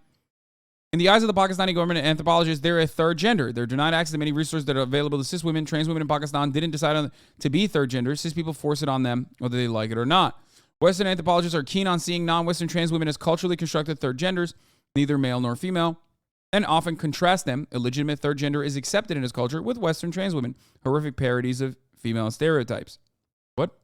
S1: In the eyes of the Pakistani government and anthropologists, they're a third gender. They're denied access to many resources that are available to cis women. Trans women in Pakistan didn't decide to be third gender. Cis people force it on them, whether they like it or not. Western anthropologists are keen on seeing non-Western trans women as culturally constructed third genders, neither male nor female, and often contrast them. Illegitimate third gender is accepted in his culture with Western trans women, horrific parodies of female stereotypes. What?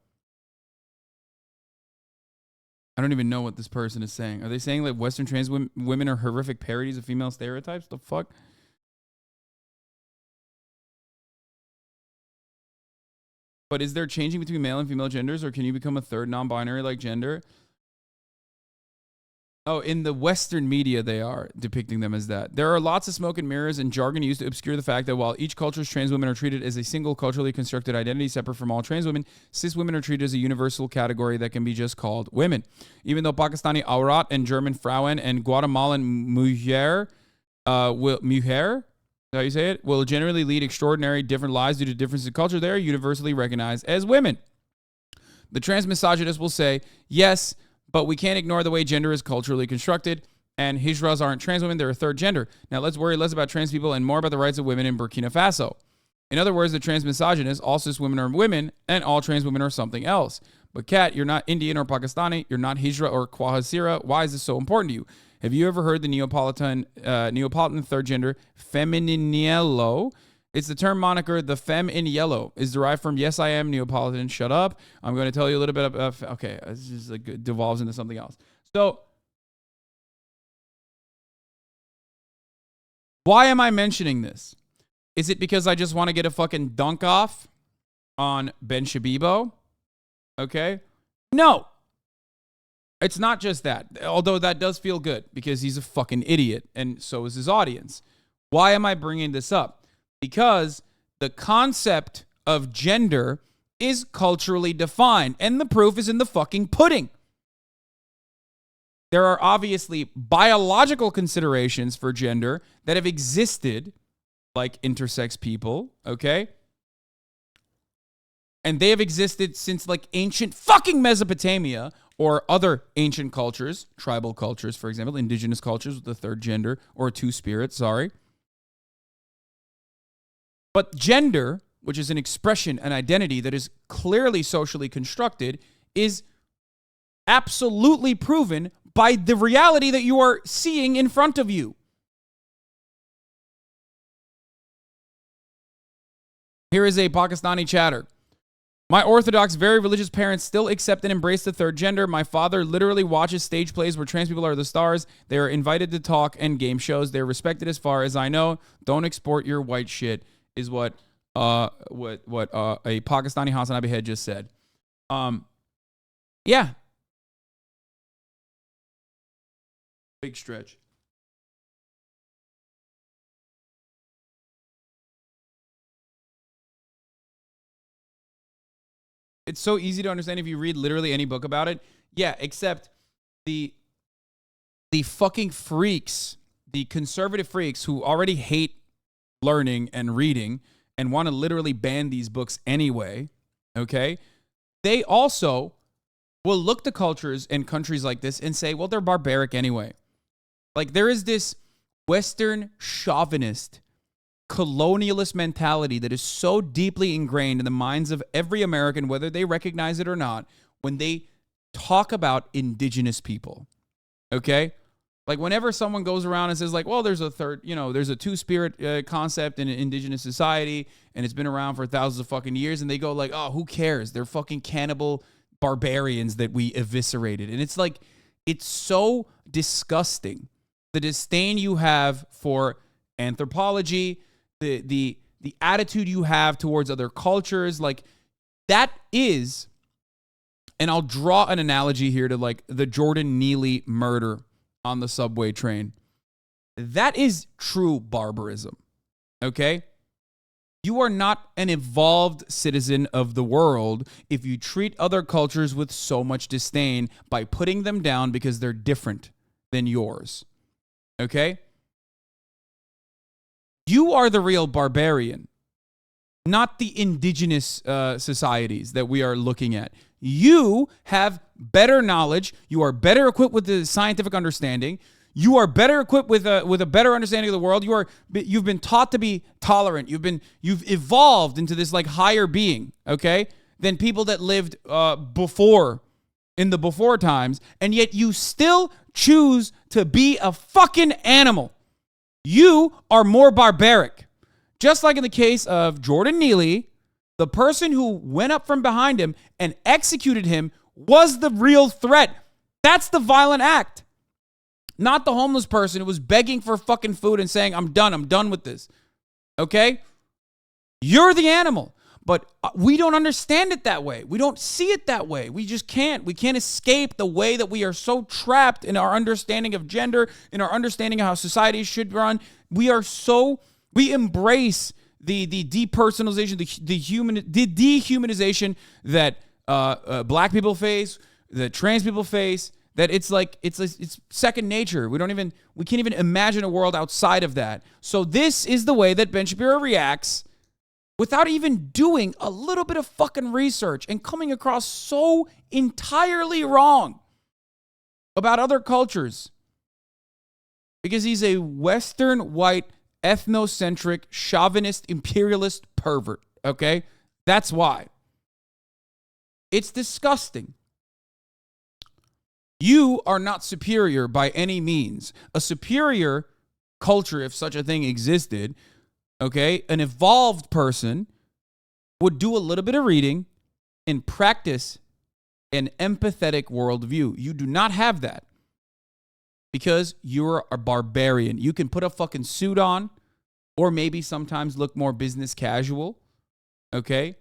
S1: I don't even know what this person is saying. Are they saying that Western trans women are horrific parodies of female stereotypes? The fuck? But is there changing between male and female genders, or can you become a third non-binary like gender? Oh, in the Western media, they are depicting them as that. There are lots of smoke and mirrors and jargon used to obscure the fact that while each culture's trans women are treated as a single culturally constructed identity separate from all trans women, cis women are treated as a universal category that can be just called women. Even though Pakistani Aurat and German Frauen and Guatemalan Mujer, how you say it, will generally lead extraordinary different lives due to differences in culture, they are universally recognized as women. The trans misogynist will say, yes, but we can't ignore the way gender is culturally constructed, and Hijras aren't trans women, they're a third gender. Now let's worry less about trans people and more about the rights of women in Burkina Faso. In other words, the trans misogynist, all cis women are women, and all trans women are something else. But Kat, you're not Indian or Pakistani, you're not Hijra or Khwajasira. Why is this so important to you? Have you ever heard the Neapolitan third gender, femminile? It's the term moniker, the femme in yellow, is derived from yes, I am Neapolitan. Shut up. I'm going to tell you a little bit of, okay, this is like, devolves into something else. So, why am I mentioning this? Is it because I just want to get a fucking dunk off on Ben Shabibo? Okay. No. It's not just that, although that does feel good because he's a fucking idiot and so is his audience. Why am I bringing this up? Because the concept of gender is culturally defined, and the proof is in the fucking pudding. There are obviously biological considerations for gender that have existed, like intersex people, okay? And they have existed since like ancient fucking Mesopotamia or other ancient cultures, tribal cultures, for example, indigenous cultures with the third gender or two-spirit, sorry. But gender, which is an expression, an identity that is clearly socially constructed, is absolutely proven by the reality that you are seeing in front of you. Here is a Pakistani chatter. My Orthodox, very religious parents still accept and embrace the third gender. My father literally watches stage plays where trans people are the stars. They are invited to talk and game shows. They're respected as far as I know. Don't export your white shit is what a Pakistani HasanAbi had just said. Yeah. Big stretch. It's so easy to understand if you read literally any book about it. Yeah, except the fucking freaks, the conservative freaks who already hate learning and reading and want to literally ban these books anyway, okay? They also will look to cultures and countries like this and say, well, they're barbaric anyway. Like, there is this Western chauvinist colonialist mentality that is so deeply ingrained in the minds of every American, whether they recognize it or not, when they talk about indigenous people. Okay? Like, whenever someone goes around and says, like, well, there's a third, there's a two-spirit concept in indigenous society, and it's been around for thousands of fucking years, and they go like, oh, who cares? They're fucking cannibal barbarians that we eviscerated. And it's like, it's so disgusting. The disdain you have for anthropology, the attitude you have towards other cultures, like, that is, and I'll draw an analogy here to like the Jordan Neely murder on the subway train. That is true barbarism. Okay? You are not an evolved citizen of the world if you treat other cultures with so much disdain by putting them down because they're different than yours. Okay? You are the real barbarian, not the indigenous societies that we are looking at. You have better knowledge. You are better equipped with the scientific understanding. You are better equipped with a better understanding of the world. You've been taught to be tolerant. You've evolved into this like higher being, okay, than people that lived before times, and yet you still choose to be a fucking animal. You are more barbaric. Just like in the case of Jordan Neely, the person who went up from behind him and executed him was the real threat. That's the violent act. Not the homeless person who was begging for fucking food and saying, I'm done with this. Okay? You're the animal. But we don't understand it that way. We don't see it that way. We just can't. We can't escape the way that we are so trapped in our understanding of gender, in our understanding of how society should run. We embrace the depersonalization, the dehumanization that black people face, that trans people face, that it's second nature. We can't even imagine a world outside of that. So this is the way that Ben Shapiro reacts without even doing a little bit of fucking research and coming across so entirely wrong about other cultures. Because he's a Western, white, ethnocentric, chauvinist, imperialist pervert, okay? That's why. It's disgusting. You are not superior by any means. A superior culture, if such a thing existed, okay, an evolved person would do a little bit of reading and practice an empathetic worldview. You do not have that because you're a barbarian. You can put a fucking suit on or maybe sometimes look more business casual, okay,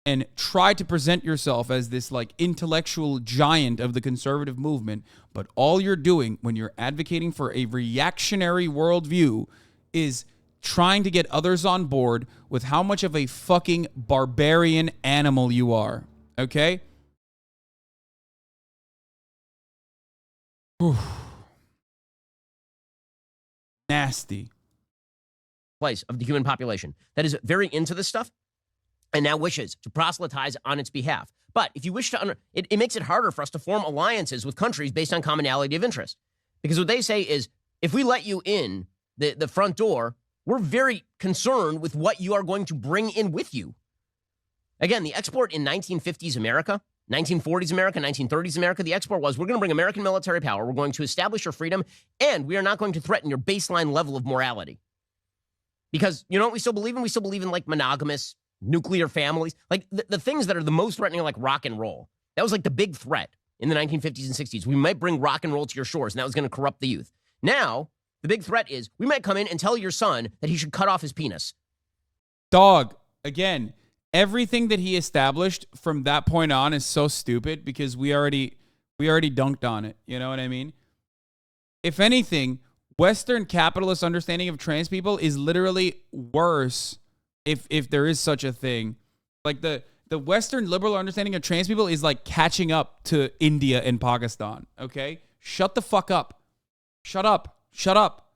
S1: and try to present yourself as this like intellectual giant of the conservative movement. But all you're doing when you're advocating for a reactionary worldview is trying to get others on board with how much of a fucking barbarian animal you are, okay? Whew. Nasty.
S2: Place of the human population that is very into this stuff and now wishes to proselytize on its behalf. But if you wish to, it makes it harder for us to form alliances with countries based on commonality of interest. Because what they say is, if we let you in the front door, we're very concerned with what you are going to bring in with you. Again, the export in 1950s America, 1940s America, 1930s America, the export was, we're going to bring American military power, we're going to establish your freedom, and we are not going to threaten your baseline level of morality. Because you know what we still believe in? We still believe in like monogamous, nuclear families. Like the things that are the most threatening are like rock and roll. That was like the big threat in the 1950s and 60s. We might bring rock and roll to your shores, and that was going to corrupt the youth. Now, the big threat is we might come in and tell your son that he should cut off his penis.
S1: Dog, again, everything that he established from that point on is so stupid because we already dunked on it. You know what I mean? If anything, Western capitalist understanding of trans people is literally worse if there is such a thing. Like the Western liberal understanding of trans people is like catching up to India and Pakistan, okay? Shut the fuck up. Shut up. Shut up.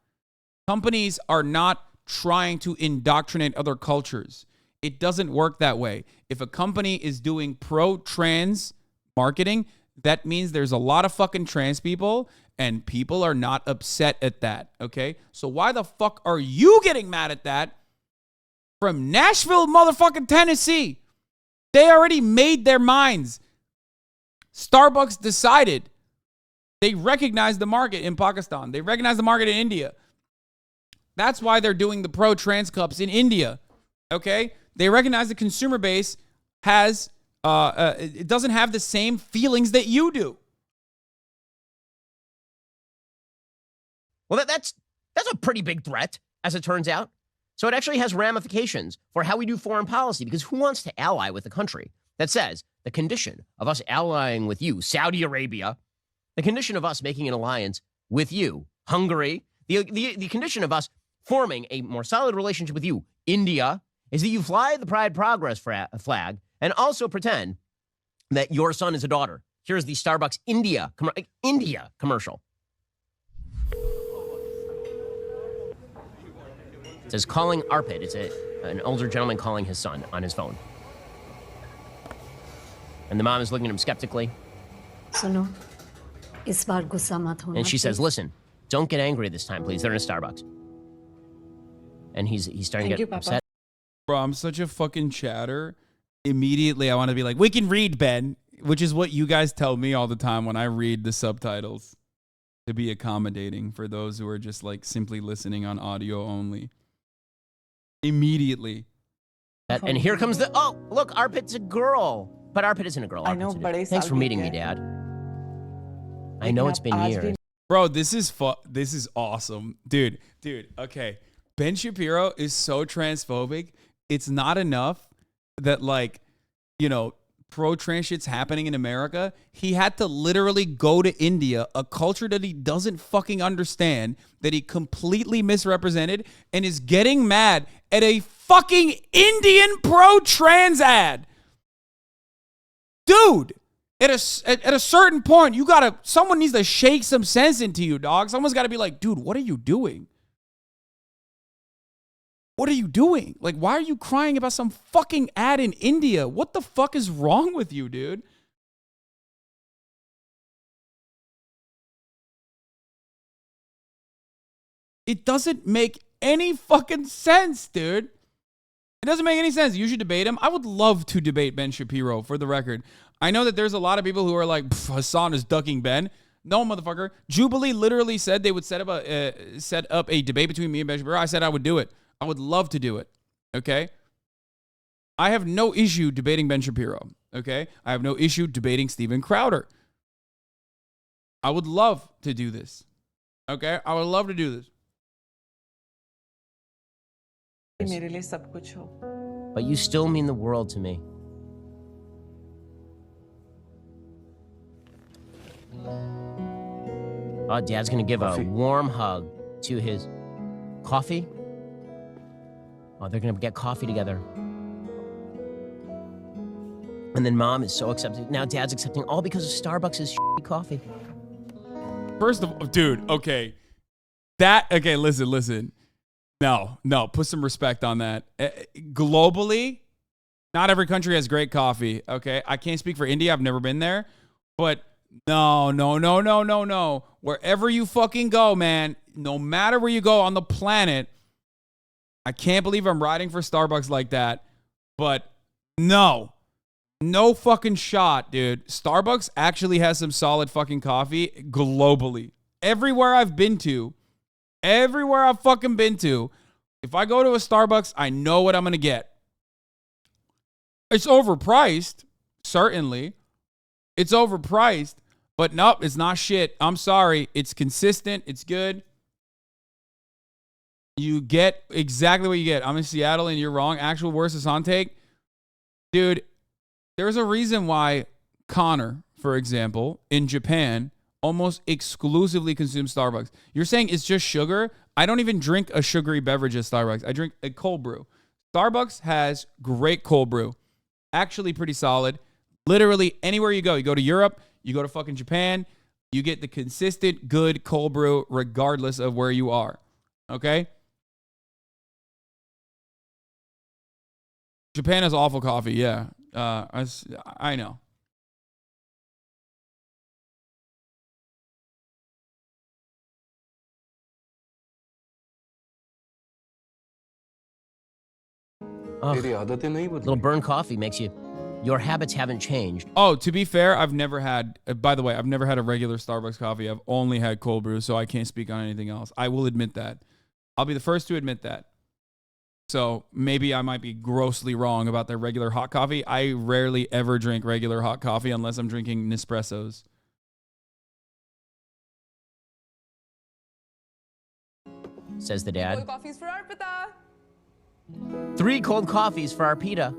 S1: Companies are not trying to indoctrinate other cultures. It doesn't work that way. If a company is doing pro-trans marketing, that means there's a lot of fucking trans people and people are not upset at that, okay? So why the fuck are you getting mad at that from Nashville, motherfucking Tennessee? They already made their minds. Starbucks decided. They recognize the market in Pakistan. They recognize the market in India. That's why they're doing the pro-trans cups in India, okay? They recognize the consumer base has, it doesn't have the same feelings that you do.
S2: Well, that's a pretty big threat, as it turns out. So it actually has ramifications for how we do foreign policy, because who wants to ally with a country that says the condition of us allying with you, Saudi Arabia, the condition of us making an alliance with you, Hungary, the condition of us forming a more solid relationship with you, India, is that you fly the Pride Progress flag and also pretend that your son is a daughter. Here's the Starbucks India commercial. It says calling Arpit. It's an older gentleman calling his son on his phone. And the mom is looking at him skeptically.
S4: Suno, is baar gussa mat hona.
S2: And she says, listen, don't get angry this time, please. They're in a Starbucks. And he's starting to get upset.
S1: Bro, I'm such a fucking chatter. Immediately, I want to be like, we can read, Ben, which is what you guys tell me all the time when I read the subtitles to be accommodating for those who are just like simply listening on audio only. Immediately.
S2: And here comes oh, look, Arpit's a girl. But Arpit isn't a girl.
S5: I know, but
S2: thanks for meeting me, Dad. I know it's been years.
S1: Bro, this is awesome. Dude, okay. Ben Shapiro is so transphobic. It's not enough that, like, you know, pro-trans shit's happening in America. He had to literally go to India, a culture that he doesn't fucking understand, that he completely misrepresented, and is getting mad at a fucking Indian pro-trans ad. Dude, at a certain point, someone needs to shake some sense into you, dog. Someone's got to be like, dude, what are you doing? What are you doing? Like, why are you crying about some fucking ad in India? What the fuck is wrong with you, dude? It doesn't make any fucking sense, dude. It doesn't make any sense. You should debate him. I would love to debate Ben Shapiro, for the record. I know that there's a lot of people who are like, Hasan is ducking Ben. No, motherfucker. Jubilee literally said they would set up a debate between me and Ben Shapiro. I said I would do it. I would love to do it, okay? I have no issue debating Ben Shapiro, okay? I have no issue debating Steven Crowder. I would love to do this, okay? I would love to do this.
S2: But you still mean the world to me. Oh, Dad's gonna give a warm hug to his coffee. Oh, they're gonna get coffee together. And then Mom is so accepting. Now Dad's accepting all because of Starbucks' shitty coffee.
S1: First of all, dude, okay. Listen. No, put some respect on that. Globally, not every country has great coffee, okay? I can't speak for India. I've never been there. But no. Wherever you fucking go, man, no matter where you go on the planet, I can't believe I'm riding for Starbucks like that. But no, No fucking shot, dude. Starbucks actually has some solid fucking coffee globally. Everywhere I've fucking been to, if I go to a Starbucks, I know what I'm going to get. It's overpriced, certainly. It's overpriced, but nope, it's not shit. I'm sorry. It's consistent. It's good. You get exactly what you get. I'm in Seattle and you're wrong. Actual worst Hasan take. Dude, there's a reason why Connor, for example, in Japan, almost exclusively consumes Starbucks. You're saying it's just sugar? I don't even drink a sugary beverage at Starbucks. I drink a cold brew. Starbucks has great cold brew. Actually pretty solid. Literally anywhere you go to Europe, you go to fucking Japan, you get the consistent good cold brew regardless of where you are. Okay? Japan has awful coffee, yeah. I know.
S2: Little burnt coffee makes you... Your habits haven't changed.
S1: Oh, to be fair, I've never had... by the way, I've never had a regular Starbucks coffee. I've only had cold brew, so I can't speak on anything else. I will admit that. I'll be the first to admit that. So maybe I might be grossly wrong about their regular hot coffee. I rarely ever drink regular hot coffee unless I'm drinking Nespressos.
S2: Says the dad.
S5: Cold coffees for Arpita.
S2: 3 cold coffees for Arpita.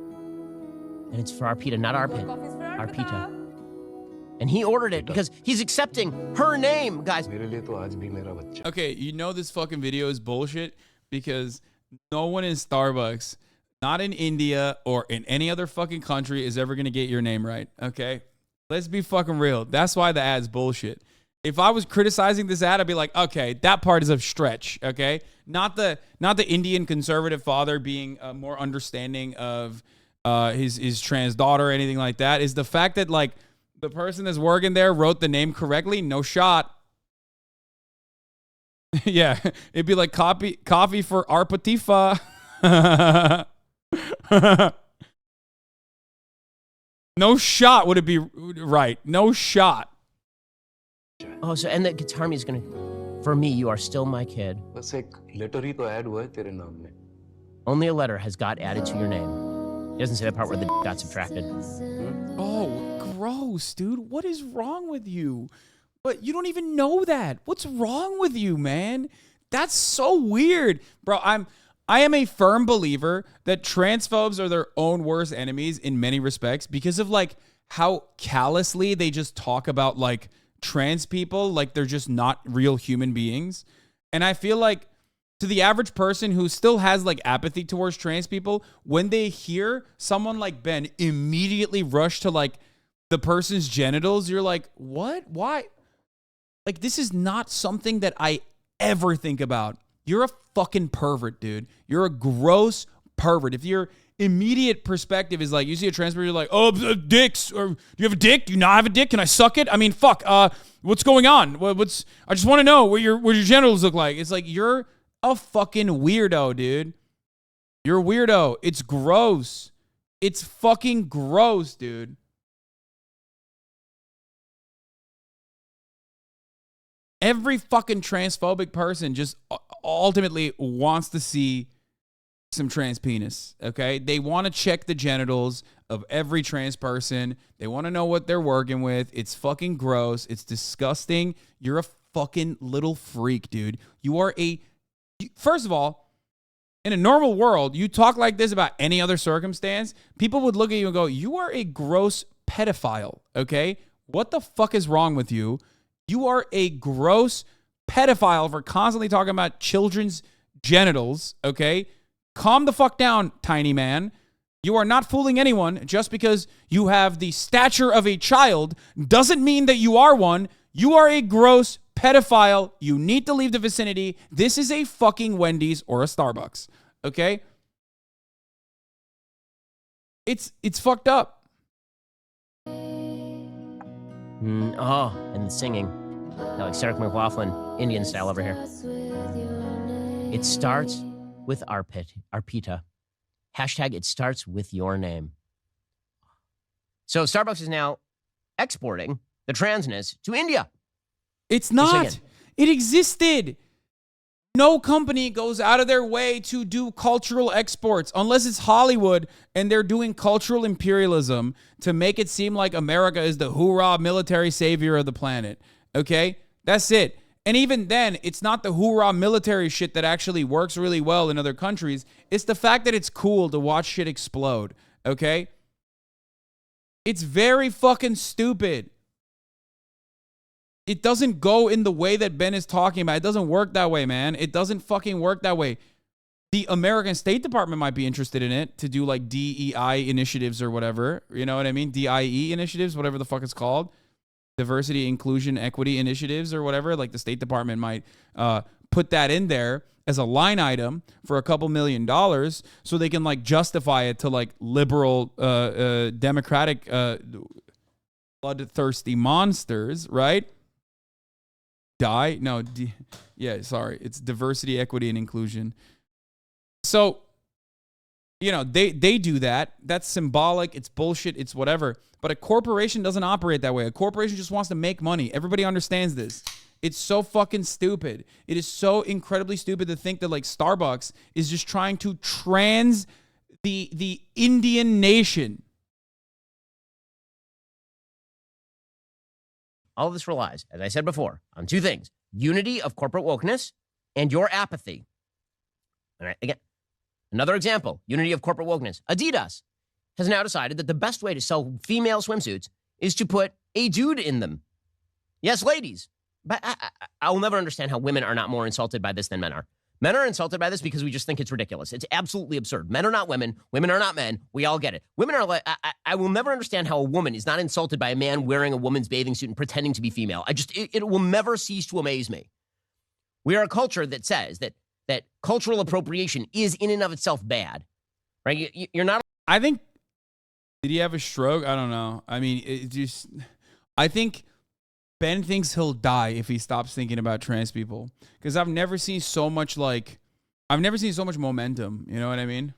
S2: And it's for Arpita, not Arpit.
S5: Coffees for
S2: Arpita. And he ordered it because he's accepting her name, guys.
S1: Okay, you know this fucking video is bullshit because no one in Starbucks, not in India or in any other fucking country, is ever going to get your name right, okay? Let's be fucking real. That's why the ad's bullshit. If I was criticizing this ad, I'd be like, okay, that part is a stretch, okay? Not the Indian conservative father being more understanding of his trans daughter or anything like that. Is the fact that, like, the person that's working there wrote the name correctly? No shot. Yeah, it'd be like coffee for Arpatifa. No shot would it be right. No shot.
S2: Oh, so and the guitar music is gonna... For me, you are still my kid. Only a letter has got added to your name. It doesn't say the part where the got subtracted.
S1: Oh, gross, dude. What is wrong with you? But you don't even know that. What's wrong with you, man? That's so weird. Bro, I am a firm believer that transphobes are their own worst enemies in many respects because of, like, how callously they just talk about, like, trans people like they're just not real human beings. And I feel like to the average person who still has, like, apathy towards trans people, when they hear someone like Ben immediately rush to, like, the person's genitals, you're like, what? Why? Like, this is not something that I ever think about. You're a fucking pervert, dude. You're a gross pervert. If your immediate perspective is like, you see a trans person, you're like, oh, dicks. Or do you have a dick? Do you not have a dick? Can I suck it? I mean, fuck. What's going on? I just want to know what your genitals look like. It's like, you're a fucking weirdo, dude. You're a weirdo. It's gross. It's fucking gross, dude. Every fucking transphobic person just ultimately wants to see some trans penis, okay? They want to check the genitals of every trans person. They want to know what they're working with. It's fucking gross. It's disgusting. You're a fucking little freak, dude. First of all, in a normal world, you talk like this about any other circumstance, people would look at you and go, you are a gross pedophile, okay? What the fuck is wrong with you? You are a gross pedophile for constantly talking about children's genitals, okay? Calm the fuck down, tiny man. You are not fooling anyone. Just because you have the stature of a child doesn't mean that you are one. You are a gross pedophile. You need to leave the vicinity. This is a fucking Wendy's or a Starbucks, okay? It's fucked up.
S2: And the singing. Like Sarah McLaughlin, Indian style over here. It starts with Arpita. Hashtag it starts with your name. So Starbucks is now exporting the transness to India.
S1: It's not. It existed. No company goes out of their way to do cultural exports unless it's Hollywood and they're doing cultural imperialism to make it seem like America is the hoorah military savior of the planet. Okay? That's it. And even then, it's not the hoorah military shit that actually works really well in other countries. It's the fact that it's cool to watch shit explode. Okay? It's very fucking stupid. It doesn't go in the way that Ben is talking about. It doesn't work that way, man. It doesn't fucking work that way. The American State Department might be interested in it to do like DEI initiatives or whatever. You know what I mean? DIE initiatives, whatever the fuck it's called. Diversity, inclusion, equity initiatives or whatever. Like the State Department might put that in there as a line item for a couple $1 million so they can like justify it to like liberal, democratic, bloodthirsty monsters, right? It's diversity, equity, and inclusion. So, you know, they do that. That's symbolic. It's bullshit. It's whatever. But a corporation doesn't operate that way. A corporation just wants to make money. Everybody understands this. It's so fucking stupid. It is so incredibly stupid to think that like Starbucks is just trying to trans the Indian nation.
S2: All of this relies, as I said before, on two things: unity of corporate wokeness and your apathy. All right, again, another example, unity of corporate wokeness. Adidas has now decided that the best way to sell female swimsuits is to put a dude in them. Yes, ladies. But I will never understand how women are not more insulted by this than men are. Men are insulted by this because we just think it's ridiculous. It's absolutely absurd. Men are not women. Women are not men. We all get it. Women are like, I will never understand how a woman is not insulted by a man wearing a woman's bathing suit and pretending to be female. It will never cease to amaze me. We are a culture that says that cultural appropriation is in and of itself bad, right? You're not.
S1: I think, did he have a stroke? I don't know. I mean, I think Ben thinks he'll die if he stops thinking about trans people. Because I've never seen so much momentum. You know what I mean?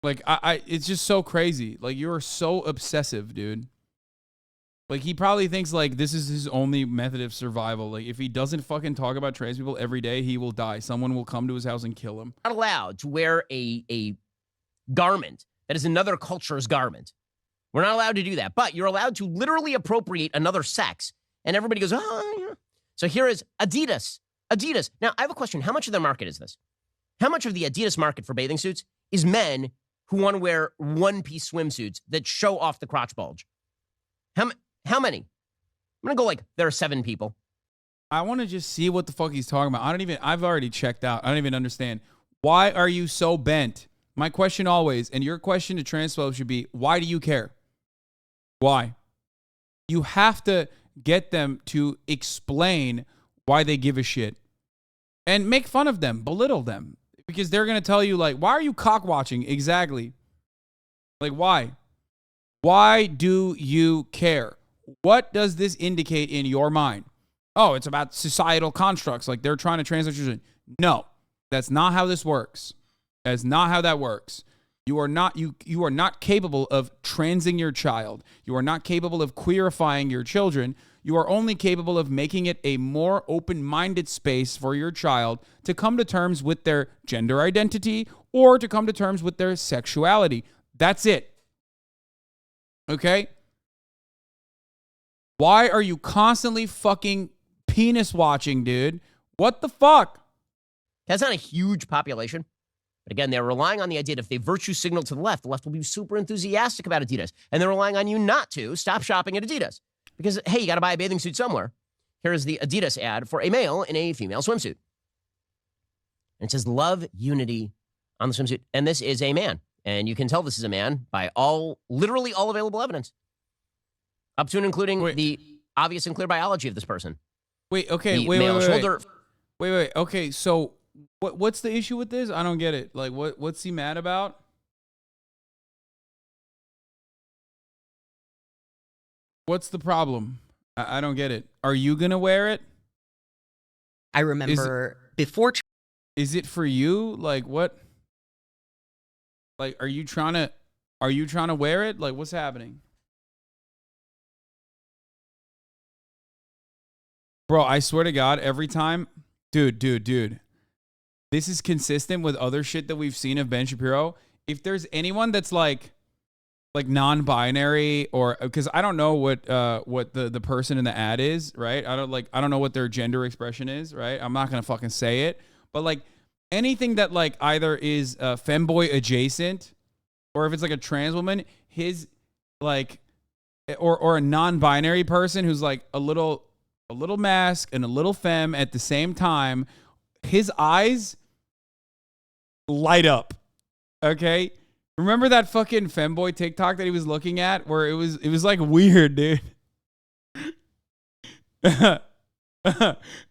S1: Like, it's just so crazy. Like, you're so obsessive, dude. Like, he probably thinks, like, this is his only method of survival. Like, if he doesn't fucking talk about trans people every day, he will die. Someone will come to his house and kill him.
S2: Not allowed to wear a garment that is another culture's garment. We're not allowed to do that. But you're allowed to literally appropriate another sex. And everybody goes, oh, yeah. So here is Adidas. Adidas. Now, I have a question. How much of their market is this? How much of the Adidas market for bathing suits is men who want to wear one-piece swimsuits that show off the crotch bulge? How many? I'm going to go like, there are 7 people.
S1: I want to just see what the fuck he's talking about. I've already checked out. I don't even understand. Why are you so bent? My question always, and your question to transphobes should be, why do you care? Why? You have to get them to explain why they give a shit. And make fun of them, belittle them. Because they're going to tell you, like, why are you cock watching? Exactly. Like, why? Why do you care? What does this indicate in your mind? Oh, it's about societal constructs. Like they're trying to translate children. No, that's not how this works. That's not how that works. You are not capable of transing your child. You are not capable of queerifying your children. You are only capable of making it a more open-minded space for your child to come to terms with their gender identity or to come to terms with their sexuality. That's it. Okay? Why are you constantly fucking penis watching, dude? What the fuck?
S2: That's not a huge population. But again, they're relying on the idea that if they virtue signal to the left will be super enthusiastic about Adidas. And they're relying on you not to stop shopping at Adidas. Because, hey, you got to buy a bathing suit somewhere. Here is the Adidas ad for a male in a female swimsuit. And it says, love unity on the swimsuit. And this is a man. And you can tell this is a man by literally all available evidence. Up to and including the obvious and clear biology of this person.
S1: Wait, okay, wait. Okay, so what's the issue with this? I don't get it. Like, what's he mad about? What's the problem? I don't get it. Are you gonna wear it?
S5: I remember before.
S1: Is it for you? Like, what? Like, are you trying to wear it? Like, what's happening? Bro, I swear to God, every time, dude. This is consistent with other shit that we've seen of Ben Shapiro. If there's anyone that's like non-binary, or because I don't know what the person in the ad is, right? I don't know what their gender expression is, right? I'm not gonna fucking say it, but like anything that like either is femboy adjacent, or if it's like a trans woman, his like, or a non-binary person who's like a little mask and a little femme at the same time, his eyes light up. Okay, remember that fucking femboy TikTok that he was looking at, where it was like weird, dude.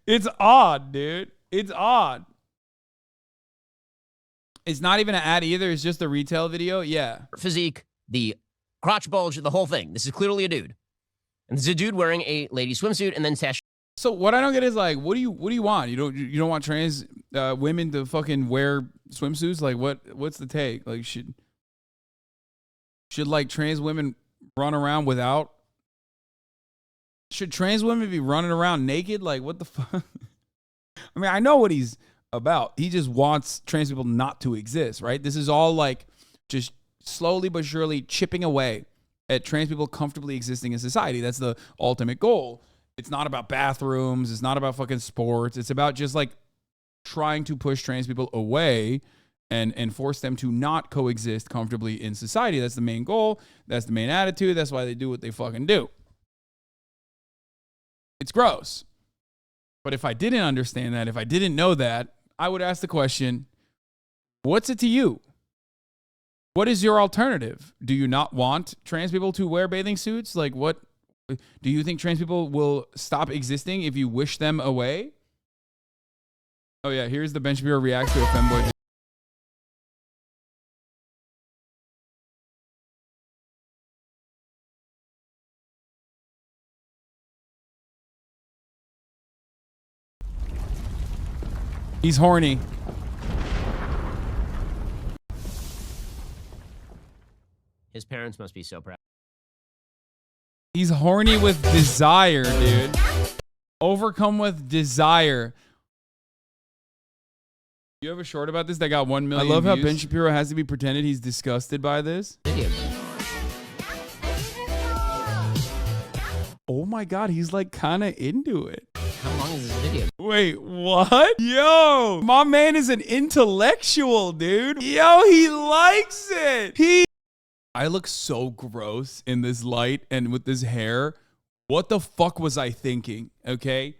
S1: It's odd, dude. It's odd. It's not even an ad either. It's just a retail video. Yeah.
S2: Physique, the crotch bulge, the whole thing. This is clearly a dude. And this is a dude wearing a lady swimsuit and then sash.
S1: So what I don't get is like, what do you want? You don't want trans women to fucking wear swimsuits? Like what's the take? Like should like trans women run around without? Should trans women be running around naked? Like what the fuck? I mean, I know what he's about. He just wants trans people not to exist, right? This is all like just slowly but surely chipping away at trans people comfortably existing in society. That's the ultimate goal. It's not about bathrooms. It's not about fucking sports. It's about just like trying to push trans people away and force them to not coexist comfortably in society. That's the main goal. That's the main attitude. That's why they do what they fucking do. It's gross. But if I didn't understand that, if I didn't know that, I would ask the question, what's it to you? What is your alternative? Do you not want trans people to wear bathing suits? Like what? Do you think trans people will stop existing if you wish them away? Oh yeah, here's the Ben Shapiro reacts to a femboy. He's horny.
S2: His parents must be so proud.
S1: He's horny with desire, dude. Overcome with desire. You have a short about this that got 1 million views? I love how Ben Shapiro has to be pretended he's disgusted by this. Oh my God, he's like kind of into it.
S2: How long is this video?
S1: Wait, what? Yo, my man is an intellectual, dude. Yo, he likes it. I look so gross in this light and with this hair. What the fuck was I thinking? Okay.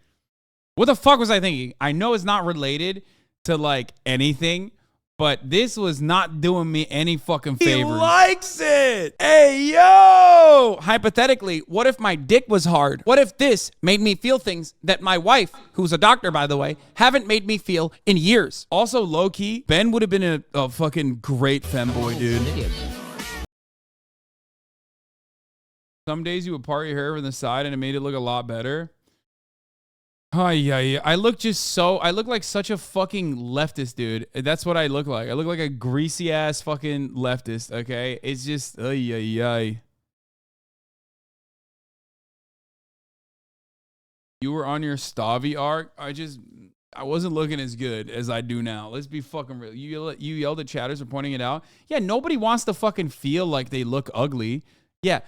S1: What the fuck was I thinking? I know it's not related to like anything, but this was not doing me any fucking favors. He likes it. Hey, yo. Hypothetically, what if my dick was hard? What if this made me feel things that my wife, who's a doctor, by the way, haven't made me feel in years? Also, low key, Ben would have been a fucking great femboy, dude. Some days you would part your hair from the side and it made it look a lot better. Oh, yeah. I look like such a fucking leftist, dude. That's what I look like. I look like a greasy ass fucking leftist, okay? It's just, You were on your Stavi arc. I wasn't looking as good as I do now. Let's be fucking real. You yelled at chatters for pointing it out. Yeah, nobody wants to fucking feel like they look ugly. Yeah,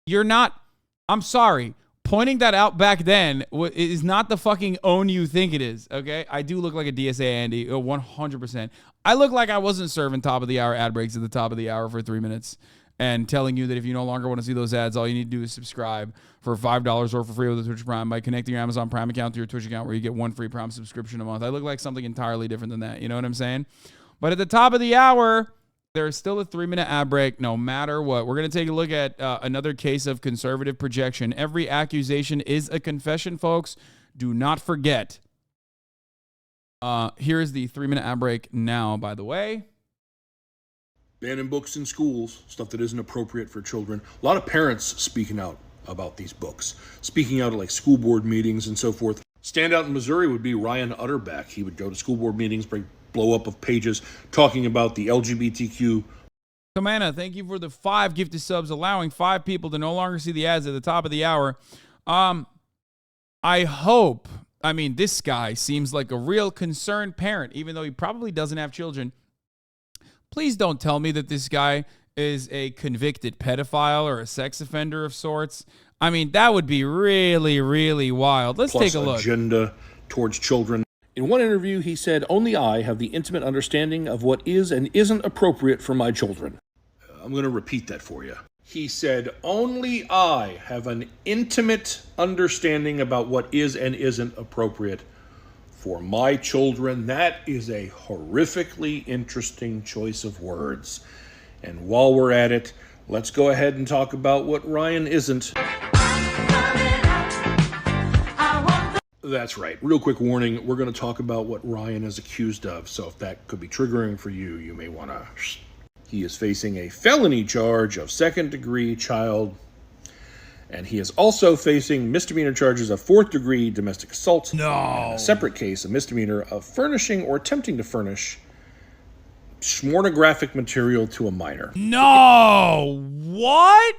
S1: you're not. I'm sorry. Pointing that out back then is not the fucking own you think it is, okay? I do look like a DSA Andy, 100%. I look like I wasn't serving top of the hour ad breaks at the top of the hour for 3 minutes and telling you that if you no longer want to see those ads, all you need to do is subscribe for $5 or for free with the Twitch Prime by connecting your Amazon Prime account to your Twitch account where you get 1 free Prime subscription a month. I look like something entirely different than that, you know what I'm saying? But at the top of the hour, there's still a 3-minute ad break no matter what. We're going to take a look at another case of conservative projection. Every accusation is a confession, folks. Do not forget. Here is the 3-minute ad break now, by the way.
S5: Banning books in schools, stuff that isn't appropriate for children. A lot of parents speaking out about these books, speaking out at like school board meetings and so forth. Standout in Missouri would be Ryan Utterback. He would go to school board meetings, blow up of pages talking about the LGBTQ
S1: Comana, thank you for the 5 gifted subs, allowing 5 people to no longer see the ads at the top of the hour. I hope, I mean, this guy seems like a real concerned parent, even though he probably doesn't have children. Please don't tell me that this guy is a convicted pedophile or a sex offender of sorts. I mean, that would be really, really wild. Let's take a look.
S5: Agenda towards children. In one interview, he said, "Only I have the intimate understanding of what is and isn't appropriate for my children." I'm going to repeat that for you. He said, "Only I have an intimate understanding about what is and isn't appropriate for my children." That is a horrifically interesting choice of words. And while we're at it, let's go ahead and talk about what Ryan isn't. That's right. Real quick warning, we're going to talk about what Ryan is accused of. So if that could be triggering for you, you may want to... He is facing a felony charge of second-degree child, and he is also facing misdemeanor charges of fourth-degree domestic assault.
S1: No.
S5: And a separate case, a misdemeanor of furnishing or attempting to furnish pornographic material to a minor.
S1: No! What?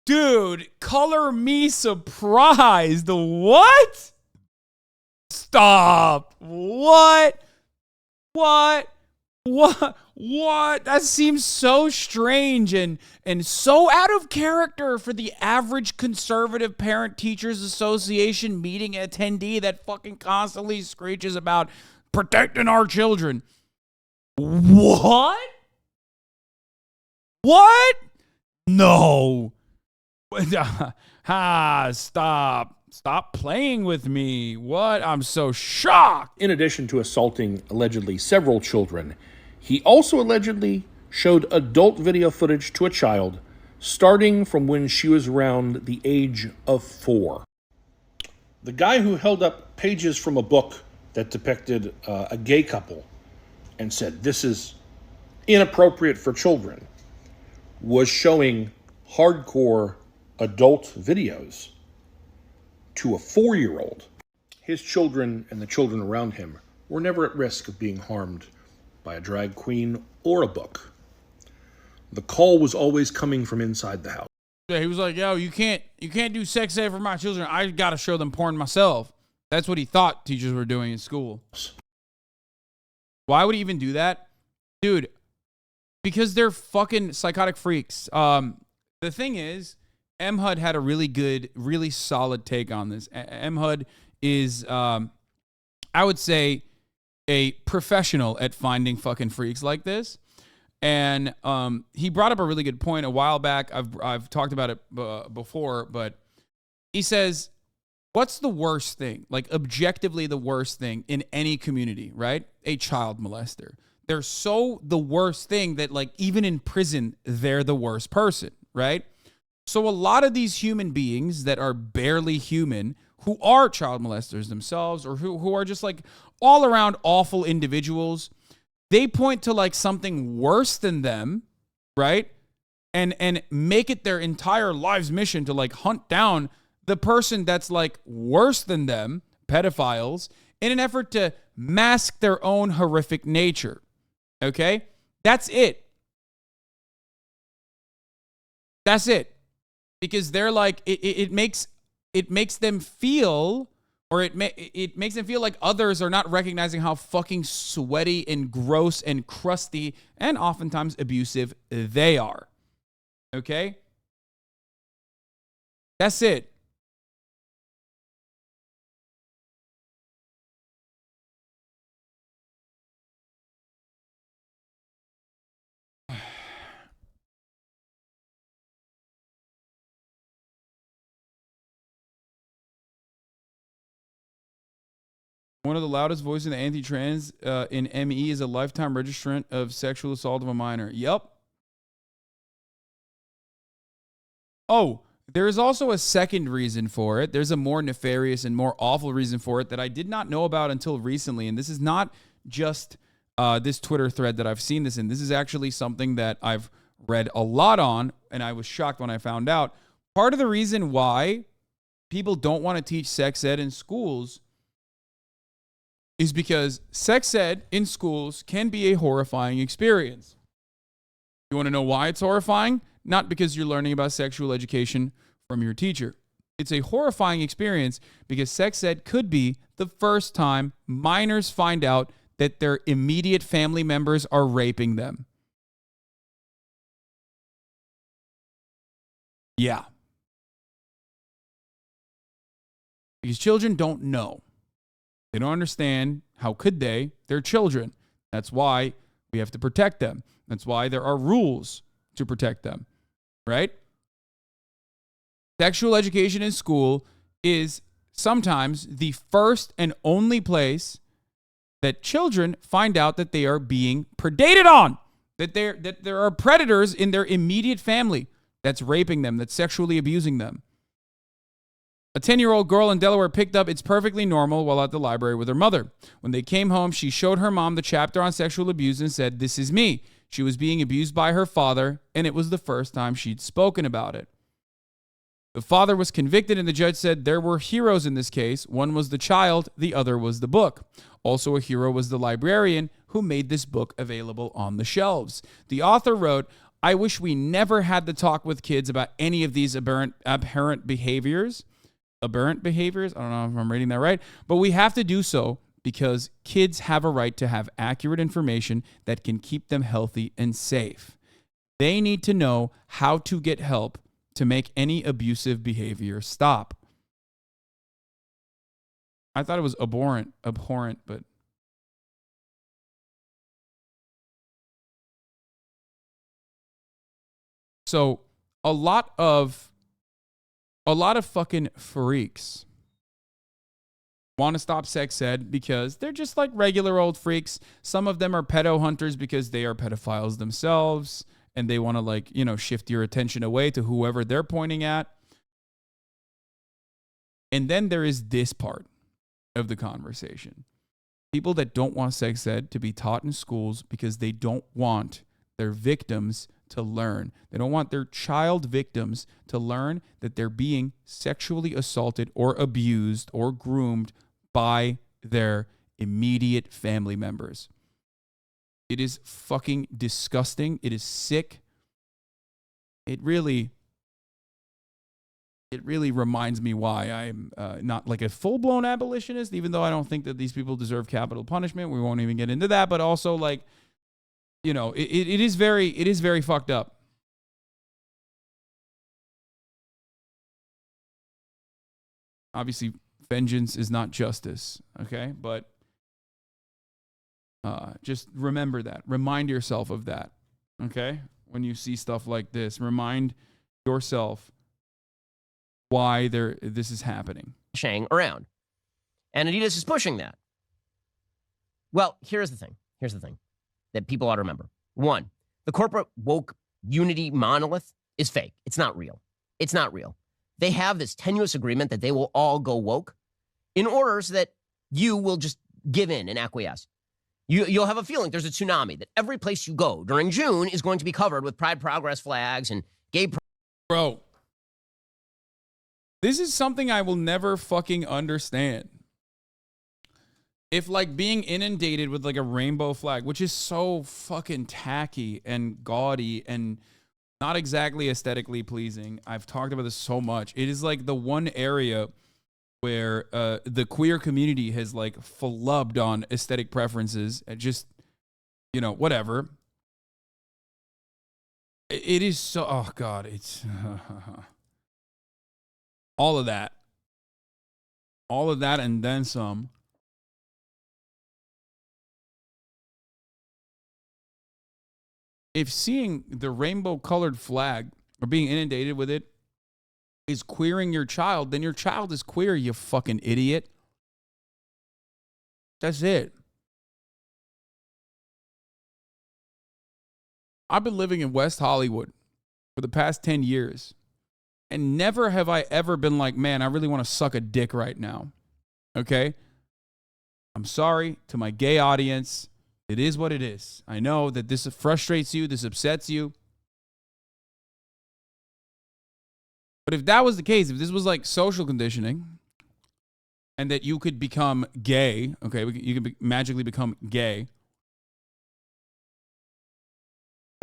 S1: Dude, color me surprised. What? Stop. What? That seems so strange and so out of character for the average conservative parent teachers association meeting attendee that fucking constantly screeches about protecting our children. What? No. Stop playing with me. What? I'm so shocked.
S5: In addition to assaulting allegedly several children, he also allegedly showed adult video footage to a child starting from when she was around the age of 4. The guy who held up pages from a book that depicted a gay couple and said, "This is inappropriate for children," was showing hardcore adult videos to a 4-year-old. His children and the children around him were never at risk of being harmed by a drag queen or a book. The call was always coming from inside the house.
S1: Yeah, he was like, "Yo, you can't do sex ed for my children. I got to show them porn myself." That's what he thought teachers were doing in school. Why would he even do that? Dude, because they're fucking psychotic freaks. The thing is, MHUD had a really good, really solid take on this. MHUD is, I would say, a professional at finding fucking freaks like this. And he brought up a really good point a while back. I've talked about it before, but he says, what's the worst thing, like objectively the worst thing in any community, right? A child molester. They're so the worst thing that like even in prison, they're the worst person, right? So a lot of these human beings that are barely human, who are child molesters themselves or who are just like all around awful individuals, they point to like something worse than them, right? And make it their entire life's mission to like hunt down the person that's like worse than them, pedophiles, in an effort to mask their own horrific nature. Okay? That's it. That's it. Because they're like, it makes them feel, or it makes them feel like others are not recognizing how fucking sweaty and gross and crusty and oftentimes abusive they are. Okay? That's it. One of the loudest voices in the anti-trans in ME is a lifetime registrant of sexual assault of a minor. Yep. Oh, there is also a second reason for it. There's a more nefarious and more awful reason for it that I did not know about until recently. And this is not just this Twitter thread that I've seen this in. This is actually something that I've read a lot on, and I was shocked when I found out. Part of the reason why people don't want to teach sex ed in schools is because sex ed in schools can be a horrifying experience. You want to know why it's horrifying? Not because you're learning about sexual education from your teacher. It's a horrifying experience because sex ed could be the first time minors find out that their immediate family members are raping them. Yeah. Because children don't know. They don't understand. How could they? They're children. That's why we have to protect them. That's why there are rules to protect them, right? Sexual education in school is sometimes the first and only place that children find out that they are being predated on, that there are predators in their immediate family that's raping them, that's sexually abusing them. A 10-year-old girl in Delaware picked up It's Perfectly Normal while at the library with her mother. When they came home, she showed her mom the chapter on sexual abuse and said, "This is me." She was being abused by her father, and it was the first time she'd spoken about it. The father was convicted, and the judge said there were heroes in this case. One was the child, the other was the book. Also a hero was the librarian who made this book available on the shelves. The author wrote, "I wish we never had to talk with kids about any of these aberrant behaviors. Aberrant behaviors? I don't know if I'm reading that right. But we have to do so because kids have a right to have accurate information that can keep them healthy and safe. They need to know how to get help to make any abusive behavior stop." I thought it was abhorrent, but so a lot of fucking freaks want to stop sex ed because they're just like regular old freaks. Some of them are pedo hunters because they are pedophiles themselves and they want to shift your attention away to whoever they're pointing at. And then there is this part of the conversation. People that don't want sex ed to be taught in schools because they don't want their victims to learn. They don't want their child victims to learn that they're being sexually assaulted or abused or groomed by their immediate family members. It is fucking disgusting. It is sick. It really reminds me why I'm not like a full-blown abolitionist, even though I don't think that these people deserve capital punishment. We won't even get into that, but also it is very fucked up. Obviously, vengeance is not justice, okay? But just remember that. Remind yourself of that, okay? When you see stuff like this, remind yourself why this is happening.
S2: Around. And Adidas is pushing that. Well, here's the thing that people ought to remember. One, the corporate woke unity monolith is fake. It's not real. They have this tenuous agreement that they will all go woke in order so that you will just give in and acquiesce. You'll have a feeling there's a tsunami, that every place you go during June is going to be covered with Pride Progress flags and gay.
S1: Bro, this is something I will never fucking understand. If being inundated with a rainbow flag, which is so fucking tacky and gaudy and not exactly aesthetically pleasing. I've talked about this so much. It is the one area where the queer community has flubbed on aesthetic preferences and just, whatever. It is so, oh God, it's all of that and then some. If seeing the rainbow colored flag or being inundated with it is queering your child, then your child is queer, you fucking idiot. That's it. I've been living in West Hollywood for the past 10 years, and never have I ever been like, man, I really want to suck a dick right now. Okay? I'm sorry to my gay audience. It is what it is. I know that this frustrates you, this upsets you. But if that was the case, if this was social conditioning and that you could become gay, okay, you could magically become gay.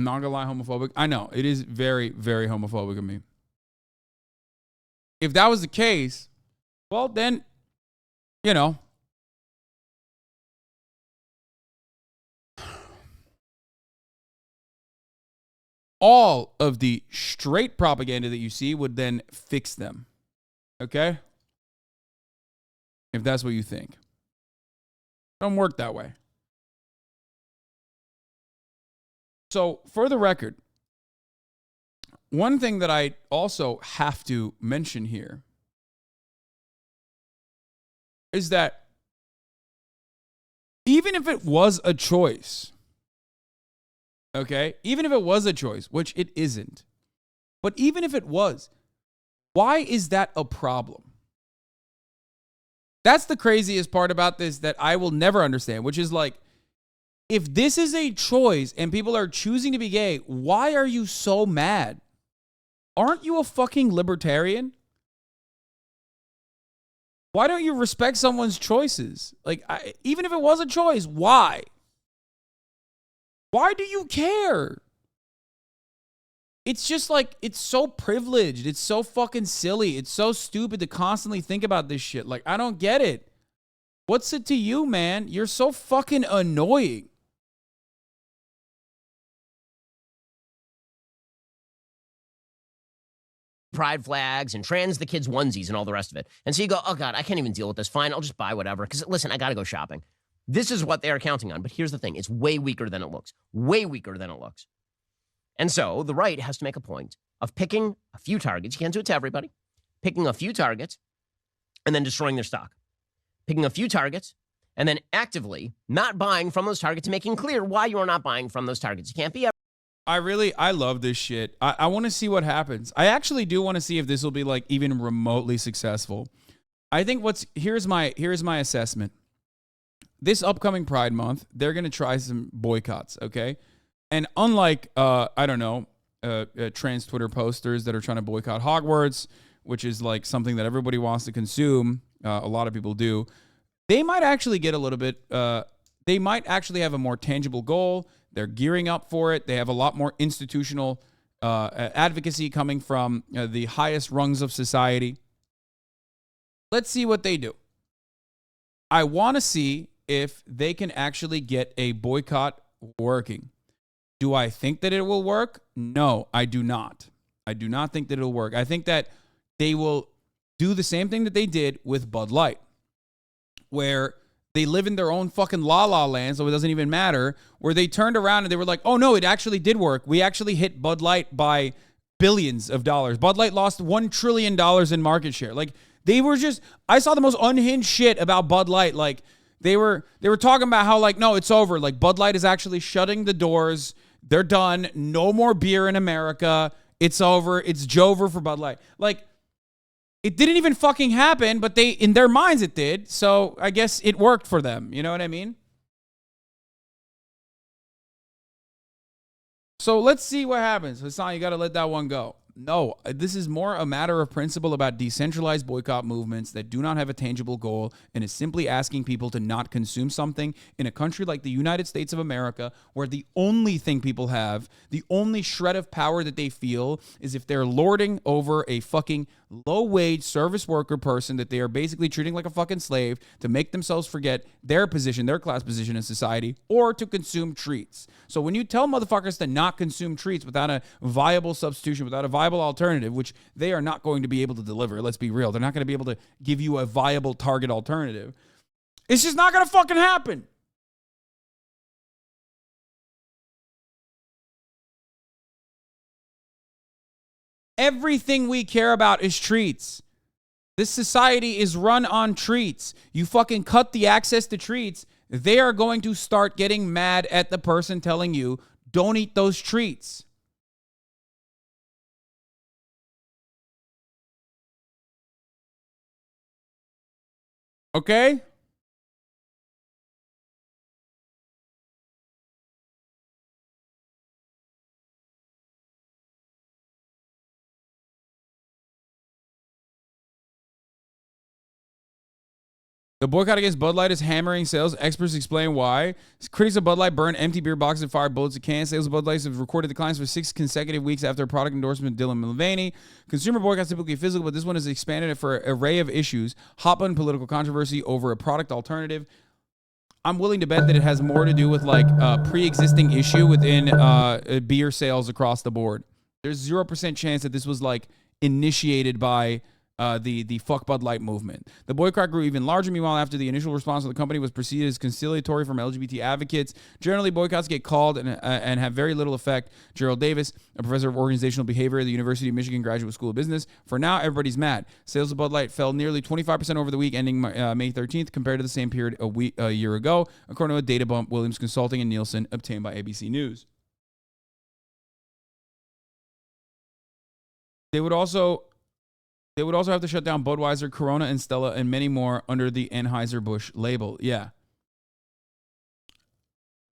S1: I'm not gonna lie, homophobic. I know it is very, very homophobic of me. If that was the case, well, then, you know, all of the straight propaganda that you see would then fix them. Okay? If that's what you think. Don't work that way. So, for the record, one thing that I also have to mention here is that even if it was a choice, okay, even if it was a choice, which it isn't, but even if it was, why is that a problem? That's the craziest part about this that I will never understand, which is like, if this is a choice and people are choosing to be gay, why are you so mad? Aren't you a fucking libertarian? Why don't you respect someone's choices? Like, even if it was a choice, why? Why do you care? It's just like, it's so privileged. It's so fucking silly. It's so stupid to constantly think about this shit. Like, I don't get it. What's it to you, man? You're so fucking annoying.
S2: Pride flags and trans the kids' onesies and all the rest of it. And so you go, oh God, I can't even deal with this. Fine, I'll just buy whatever. Because listen, I got to go shopping. This is what they are counting on. But here's the thing. It's way weaker than it looks. Way weaker than it looks. And so the right has to make a point of picking a few targets. You can't do it to everybody. Picking a few targets and then destroying their stock. Picking a few targets and then actively not buying from those targets, making clear why you are not buying from those targets. You can't be
S1: I love this shit. I want to see what happens. I actually do want to see if this will be like even remotely successful. I think here's my assessment. This upcoming Pride Month, they're going to try some boycotts, okay? And unlike, I don't know, trans Twitter posters that are trying to boycott Hogwarts, which is like something that everybody wants to consume, a lot of people do, they might actually get a little bit, they might actually have a more tangible goal. They're gearing up for it. They have a lot more institutional advocacy coming from the highest rungs of society. Let's see what they do. I want to see if they can actually get a boycott working. Do I think that it will work? No, I do not. I do not think that it'll work. I think that they will do the same thing that they did with Bud Light, where they live in their own fucking la-la land, so it doesn't even matter, where they turned around and they were like, oh no, it actually did work. We actually hit Bud Light by billions of dollars. Bud Light lost $1 trillion in market share. Like, they were just, I saw the most unhinged shit about Bud Light. Like, they were talking about how, like, no, it's over. Like, Bud Light is actually shutting the doors. They're done. No more beer in America. It's over. It's Jover for Bud Light. Like, it didn't even fucking happen, but in their minds it did. So I guess it worked for them. You know what I mean? So let's see what happens. Hasan, you got to let that one go. No, this is more a matter of principle about decentralized boycott movements that do not have a tangible goal and is simply asking people to not consume something in a country like the United States of America, where the only thing people have, the only shred of power that they feel, is if they're lording over a fucking low-wage service worker person that they are basically treating like a fucking slave to make themselves forget their position, their class position in society, or to consume treats. So when you tell motherfuckers to not consume treats without a viable substitution, without a viable alternative, which they are not going to be able to deliver, let's be real, they're not going to be able to give you a viable target alternative. It's just not going to fucking happen. Everything we care about is treats. This society is run on treats. You fucking cut the access to treats, they are going to start getting mad at the person telling you, don't eat those treats. Okay? The boycott against Bud Light is hammering sales. Experts explain why. Critics of Bud Light burned empty beer boxes and fired bullets at cans. Sales of Bud Light have recorded declines for 6 consecutive weeks after a product endorsement of Dylan Mulvaney. Consumer boycotts typically physical, but this one has expanded it for an array of issues. Hot button political controversy over a product alternative. I'm willing to bet that it has more to do with like a pre-existing issue within beer sales across the board. There's 0% chance that this was like initiated by the fuck Bud Light movement. The boycott grew even larger, meanwhile, after the initial response of the company was perceived as conciliatory from LGBT advocates. Generally, boycotts get called and have very little effect. Gerald Davis, a professor of organizational behavior at the University of Michigan Graduate School of Business. For now, everybody's mad. Sales of Bud Light fell nearly 25% over the week ending May 13th compared to the same period a year ago, according to a data bump Williams Consulting and Nielsen obtained by ABC News. They would also have to shut down Budweiser, Corona, and Stella, and many more under the Anheuser-Busch label. Yeah.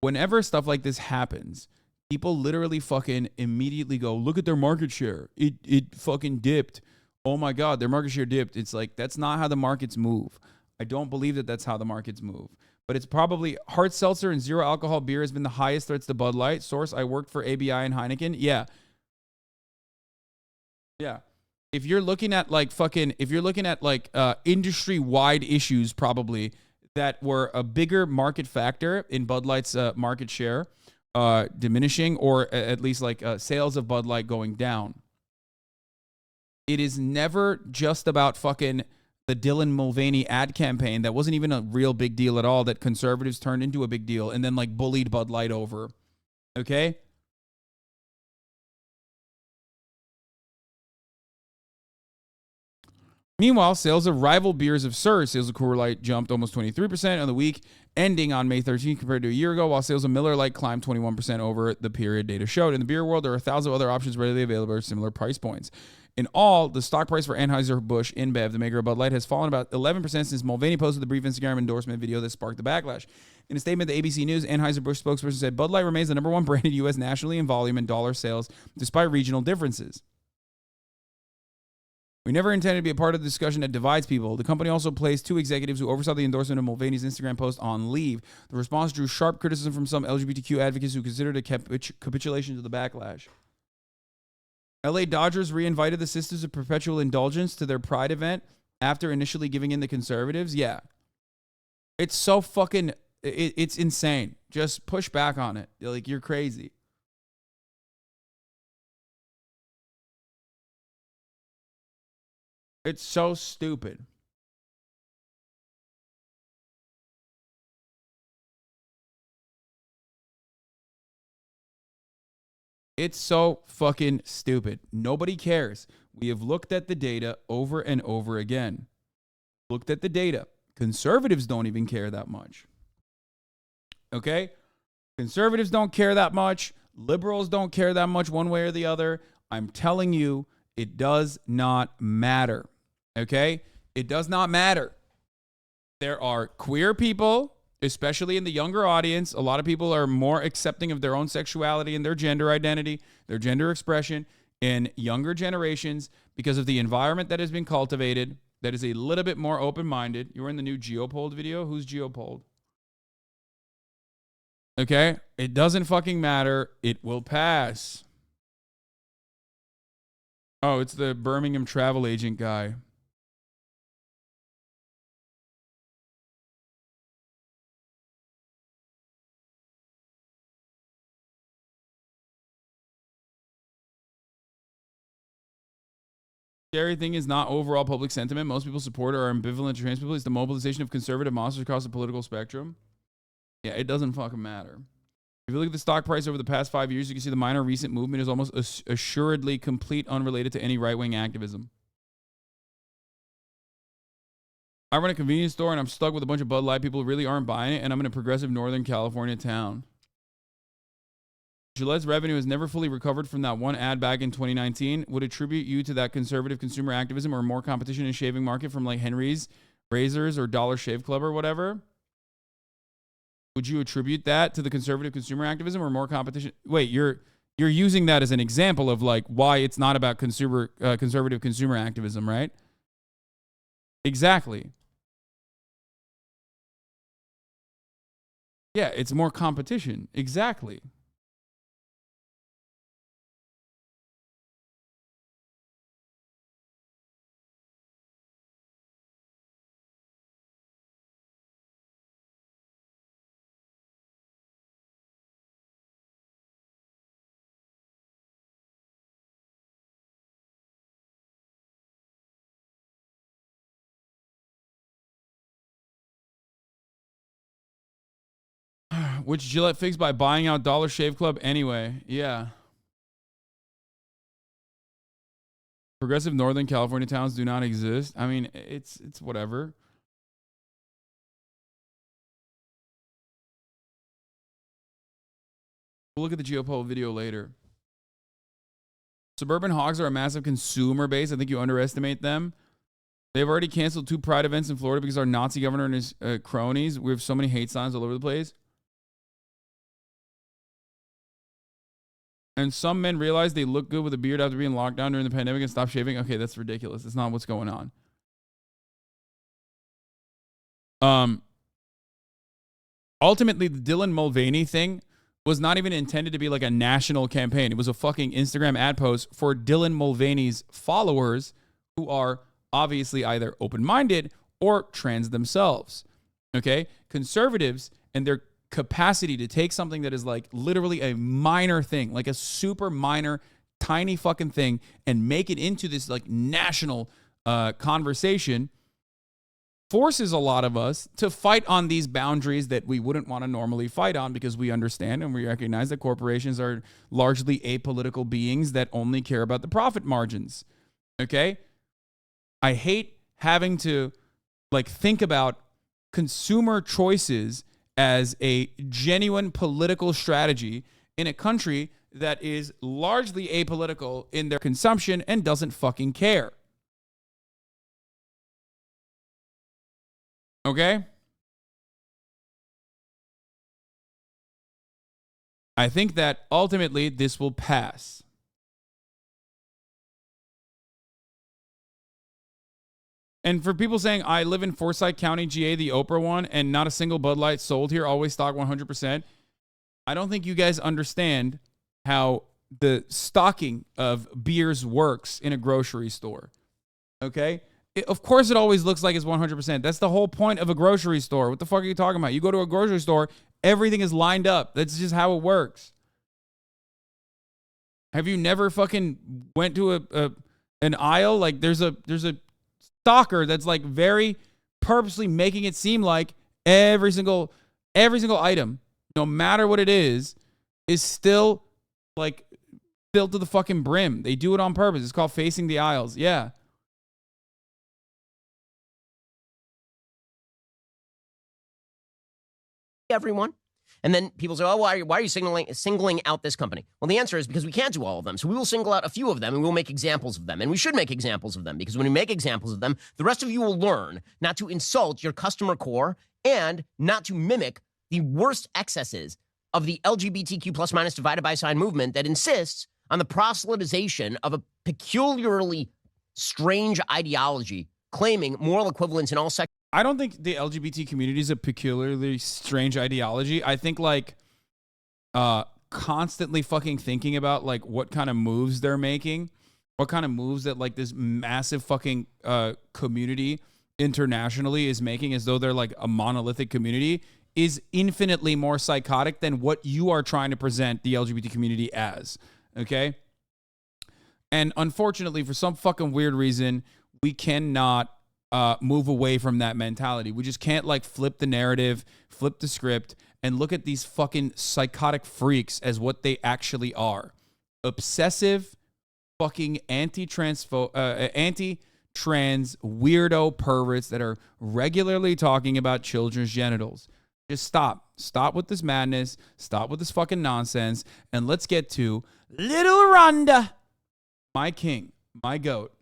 S1: Whenever stuff like this happens, people literally fucking immediately go, look at their market share. It fucking dipped. Oh my God, their market share dipped. It's like, that's not how the markets move. I don't believe that that's how the markets move. But it's probably hard seltzer and zero alcohol beer has been the highest threats to Bud Light. Source, I worked for ABI and Heineken. Yeah. Yeah. If you're looking at like industry-wide issues probably that were a bigger market factor in Bud Light's market share diminishing, or at least like sales of Bud Light going down. It is never just about fucking the Dylan Mulvaney ad campaign that wasn't even a real big deal at all, that conservatives turned into a big deal and then like bullied Bud Light over. Okay? Meanwhile, sales of rival beers have surged. Sales of Coors Light jumped almost 23% on the week ending on May 13th compared to a year ago, while sales of Miller Lite climbed 21% over the period data showed. In the beer world, there are 1,000 other options readily available at similar price points. In all, the stock price for Anheuser-Busch InBev, the maker of Bud Light, has fallen about 11% since Mulvaney posted the brief Instagram endorsement video that sparked the backlash. In a statement to ABC News, Anheuser-Busch spokesperson said, Bud Light remains the number one brand in the U.S. nationally in volume and dollar sales, despite regional differences. We never intended to be a part of the discussion that divides people. The company also placed 2 executives who oversaw the endorsement of Mulvaney's Instagram post on leave. The response drew sharp criticism from some LGBTQ advocates who considered a capitulation to the backlash. LA Dodgers re-invited the Sisters of Perpetual Indulgence to their Pride event after initially giving in the conservatives. Yeah. It's so fucking, it's insane. Just push back on it. Like, you're crazy. It's so stupid. It's so fucking stupid. Nobody cares. We have looked at the data over and over again. Looked at the data. Conservatives don't even care that much. Okay? Conservatives don't care that much. Liberals don't care that much one way or the other. I'm telling you, it does not matter. Okay? It does not matter. There are queer people, especially in the younger audience. A lot of people are more accepting of their own sexuality and their gender identity, their gender expression in younger generations because of the environment that has been cultivated that is a little bit more open-minded. You were in the new Geopolled video. Who's Geopolled? Okay? It doesn't fucking matter. It will pass. Oh, it's the Birmingham travel agent guy. Scary thing is not overall public sentiment. Most people support or are ambivalent to trans people. It's the mobilization of conservative monsters across the political spectrum. Yeah, it doesn't fucking matter. If you look at the stock price over the past 5 years, you can see the minor recent movement is almost assuredly complete unrelated to any right-wing activism. I run a convenience store and I'm stuck with a bunch of Bud Light people who really aren't buying it, and I'm in a progressive Northern California town. Gillette's revenue has never fully recovered from that one ad back in 2019. Would attribute you to that conservative consumer activism or more competition in shaving market from like Henry's, Razors, or Dollar Shave Club or whatever? Would you attribute that to the conservative consumer activism or more competition? Wait, you're using that as an example of like why it's not about conservative consumer activism, right? Exactly. Yeah, it's more competition. Exactly. Which Gillette fixed by buying out Dollar Shave Club anyway. Yeah. Progressive Northern California towns do not exist. I mean, it's whatever. We'll look at the GeoPol video later. Suburban hogs are a massive consumer base. I think you underestimate them. They've already canceled 2 Pride events in Florida because our Nazi governor and his cronies. We have so many hate signs all over the place. And some men realize they look good with a beard after being locked down during the pandemic and stop shaving. Okay, that's ridiculous. That's not what's going on. Ultimately, the Dylan Mulvaney thing was not even intended to be like a national campaign. It was a fucking Instagram ad post for Dylan Mulvaney's followers who are obviously either open-minded or trans themselves. Okay? Conservatives and their capacity to take something that is like literally a minor thing, like a super minor, tiny fucking thing, and make it into this like national conversation forces a lot of us to fight on these boundaries that we wouldn't want to normally fight on because we understand and we recognize that corporations are largely apolitical beings that only care about the profit margins. Okay? I hate having to like think about consumer choices as a genuine political strategy in a country that is largely apolitical in their consumption and doesn't fucking care. Okay? I think that ultimately this will pass. And for people saying, I live in Forsyth County, GA, the Oprah one, and not a single Bud Light sold here, always stock 100%. I don't think you guys understand how the stocking of beers works in a grocery store. Okay? Of course it always looks like it's 100%. That's the whole point of a grocery store. What the fuck are you talking about? You go to a grocery store, everything is lined up. That's just how it works. Have you never fucking went to an aisle? Like there's a stocker that's like very purposely making it seem like every single item, no matter what it is still like filled to the fucking brim. They do it on purpose. It's called facing the aisles. Yeah.
S2: Everyone. And then people say, oh, why are you singling out this company? Well, the answer is because we can't do all of them. So we will single out a few of them and we'll make examples of them. And we should make examples of them because when we make examples of them, the rest of you will learn not to insult your customer core and not to mimic the worst excesses of the LGBTQ plus minus divided by sign movement that insists on the proselytization of a peculiarly strange ideology claiming moral equivalence in all sectors.
S1: I don't think the LGBT community is a peculiarly strange ideology. I think like constantly fucking thinking about like what kind of moves they're making, what kind of moves that like this massive fucking community internationally is making as though they're like a monolithic community is infinitely more psychotic than what you are trying to present the LGBT community as. Okay? And unfortunately, for some fucking weird reason, we cannot move away from that mentality. We just can't like flip the narrative, flip the script, and look at these fucking psychotic freaks as what they actually are. Obsessive fucking anti-trans weirdo perverts that are regularly talking about children's genitals. Just stop. Stop with this madness. Stop with this fucking nonsense. And let's get to Little Rhonda, my king, my goat.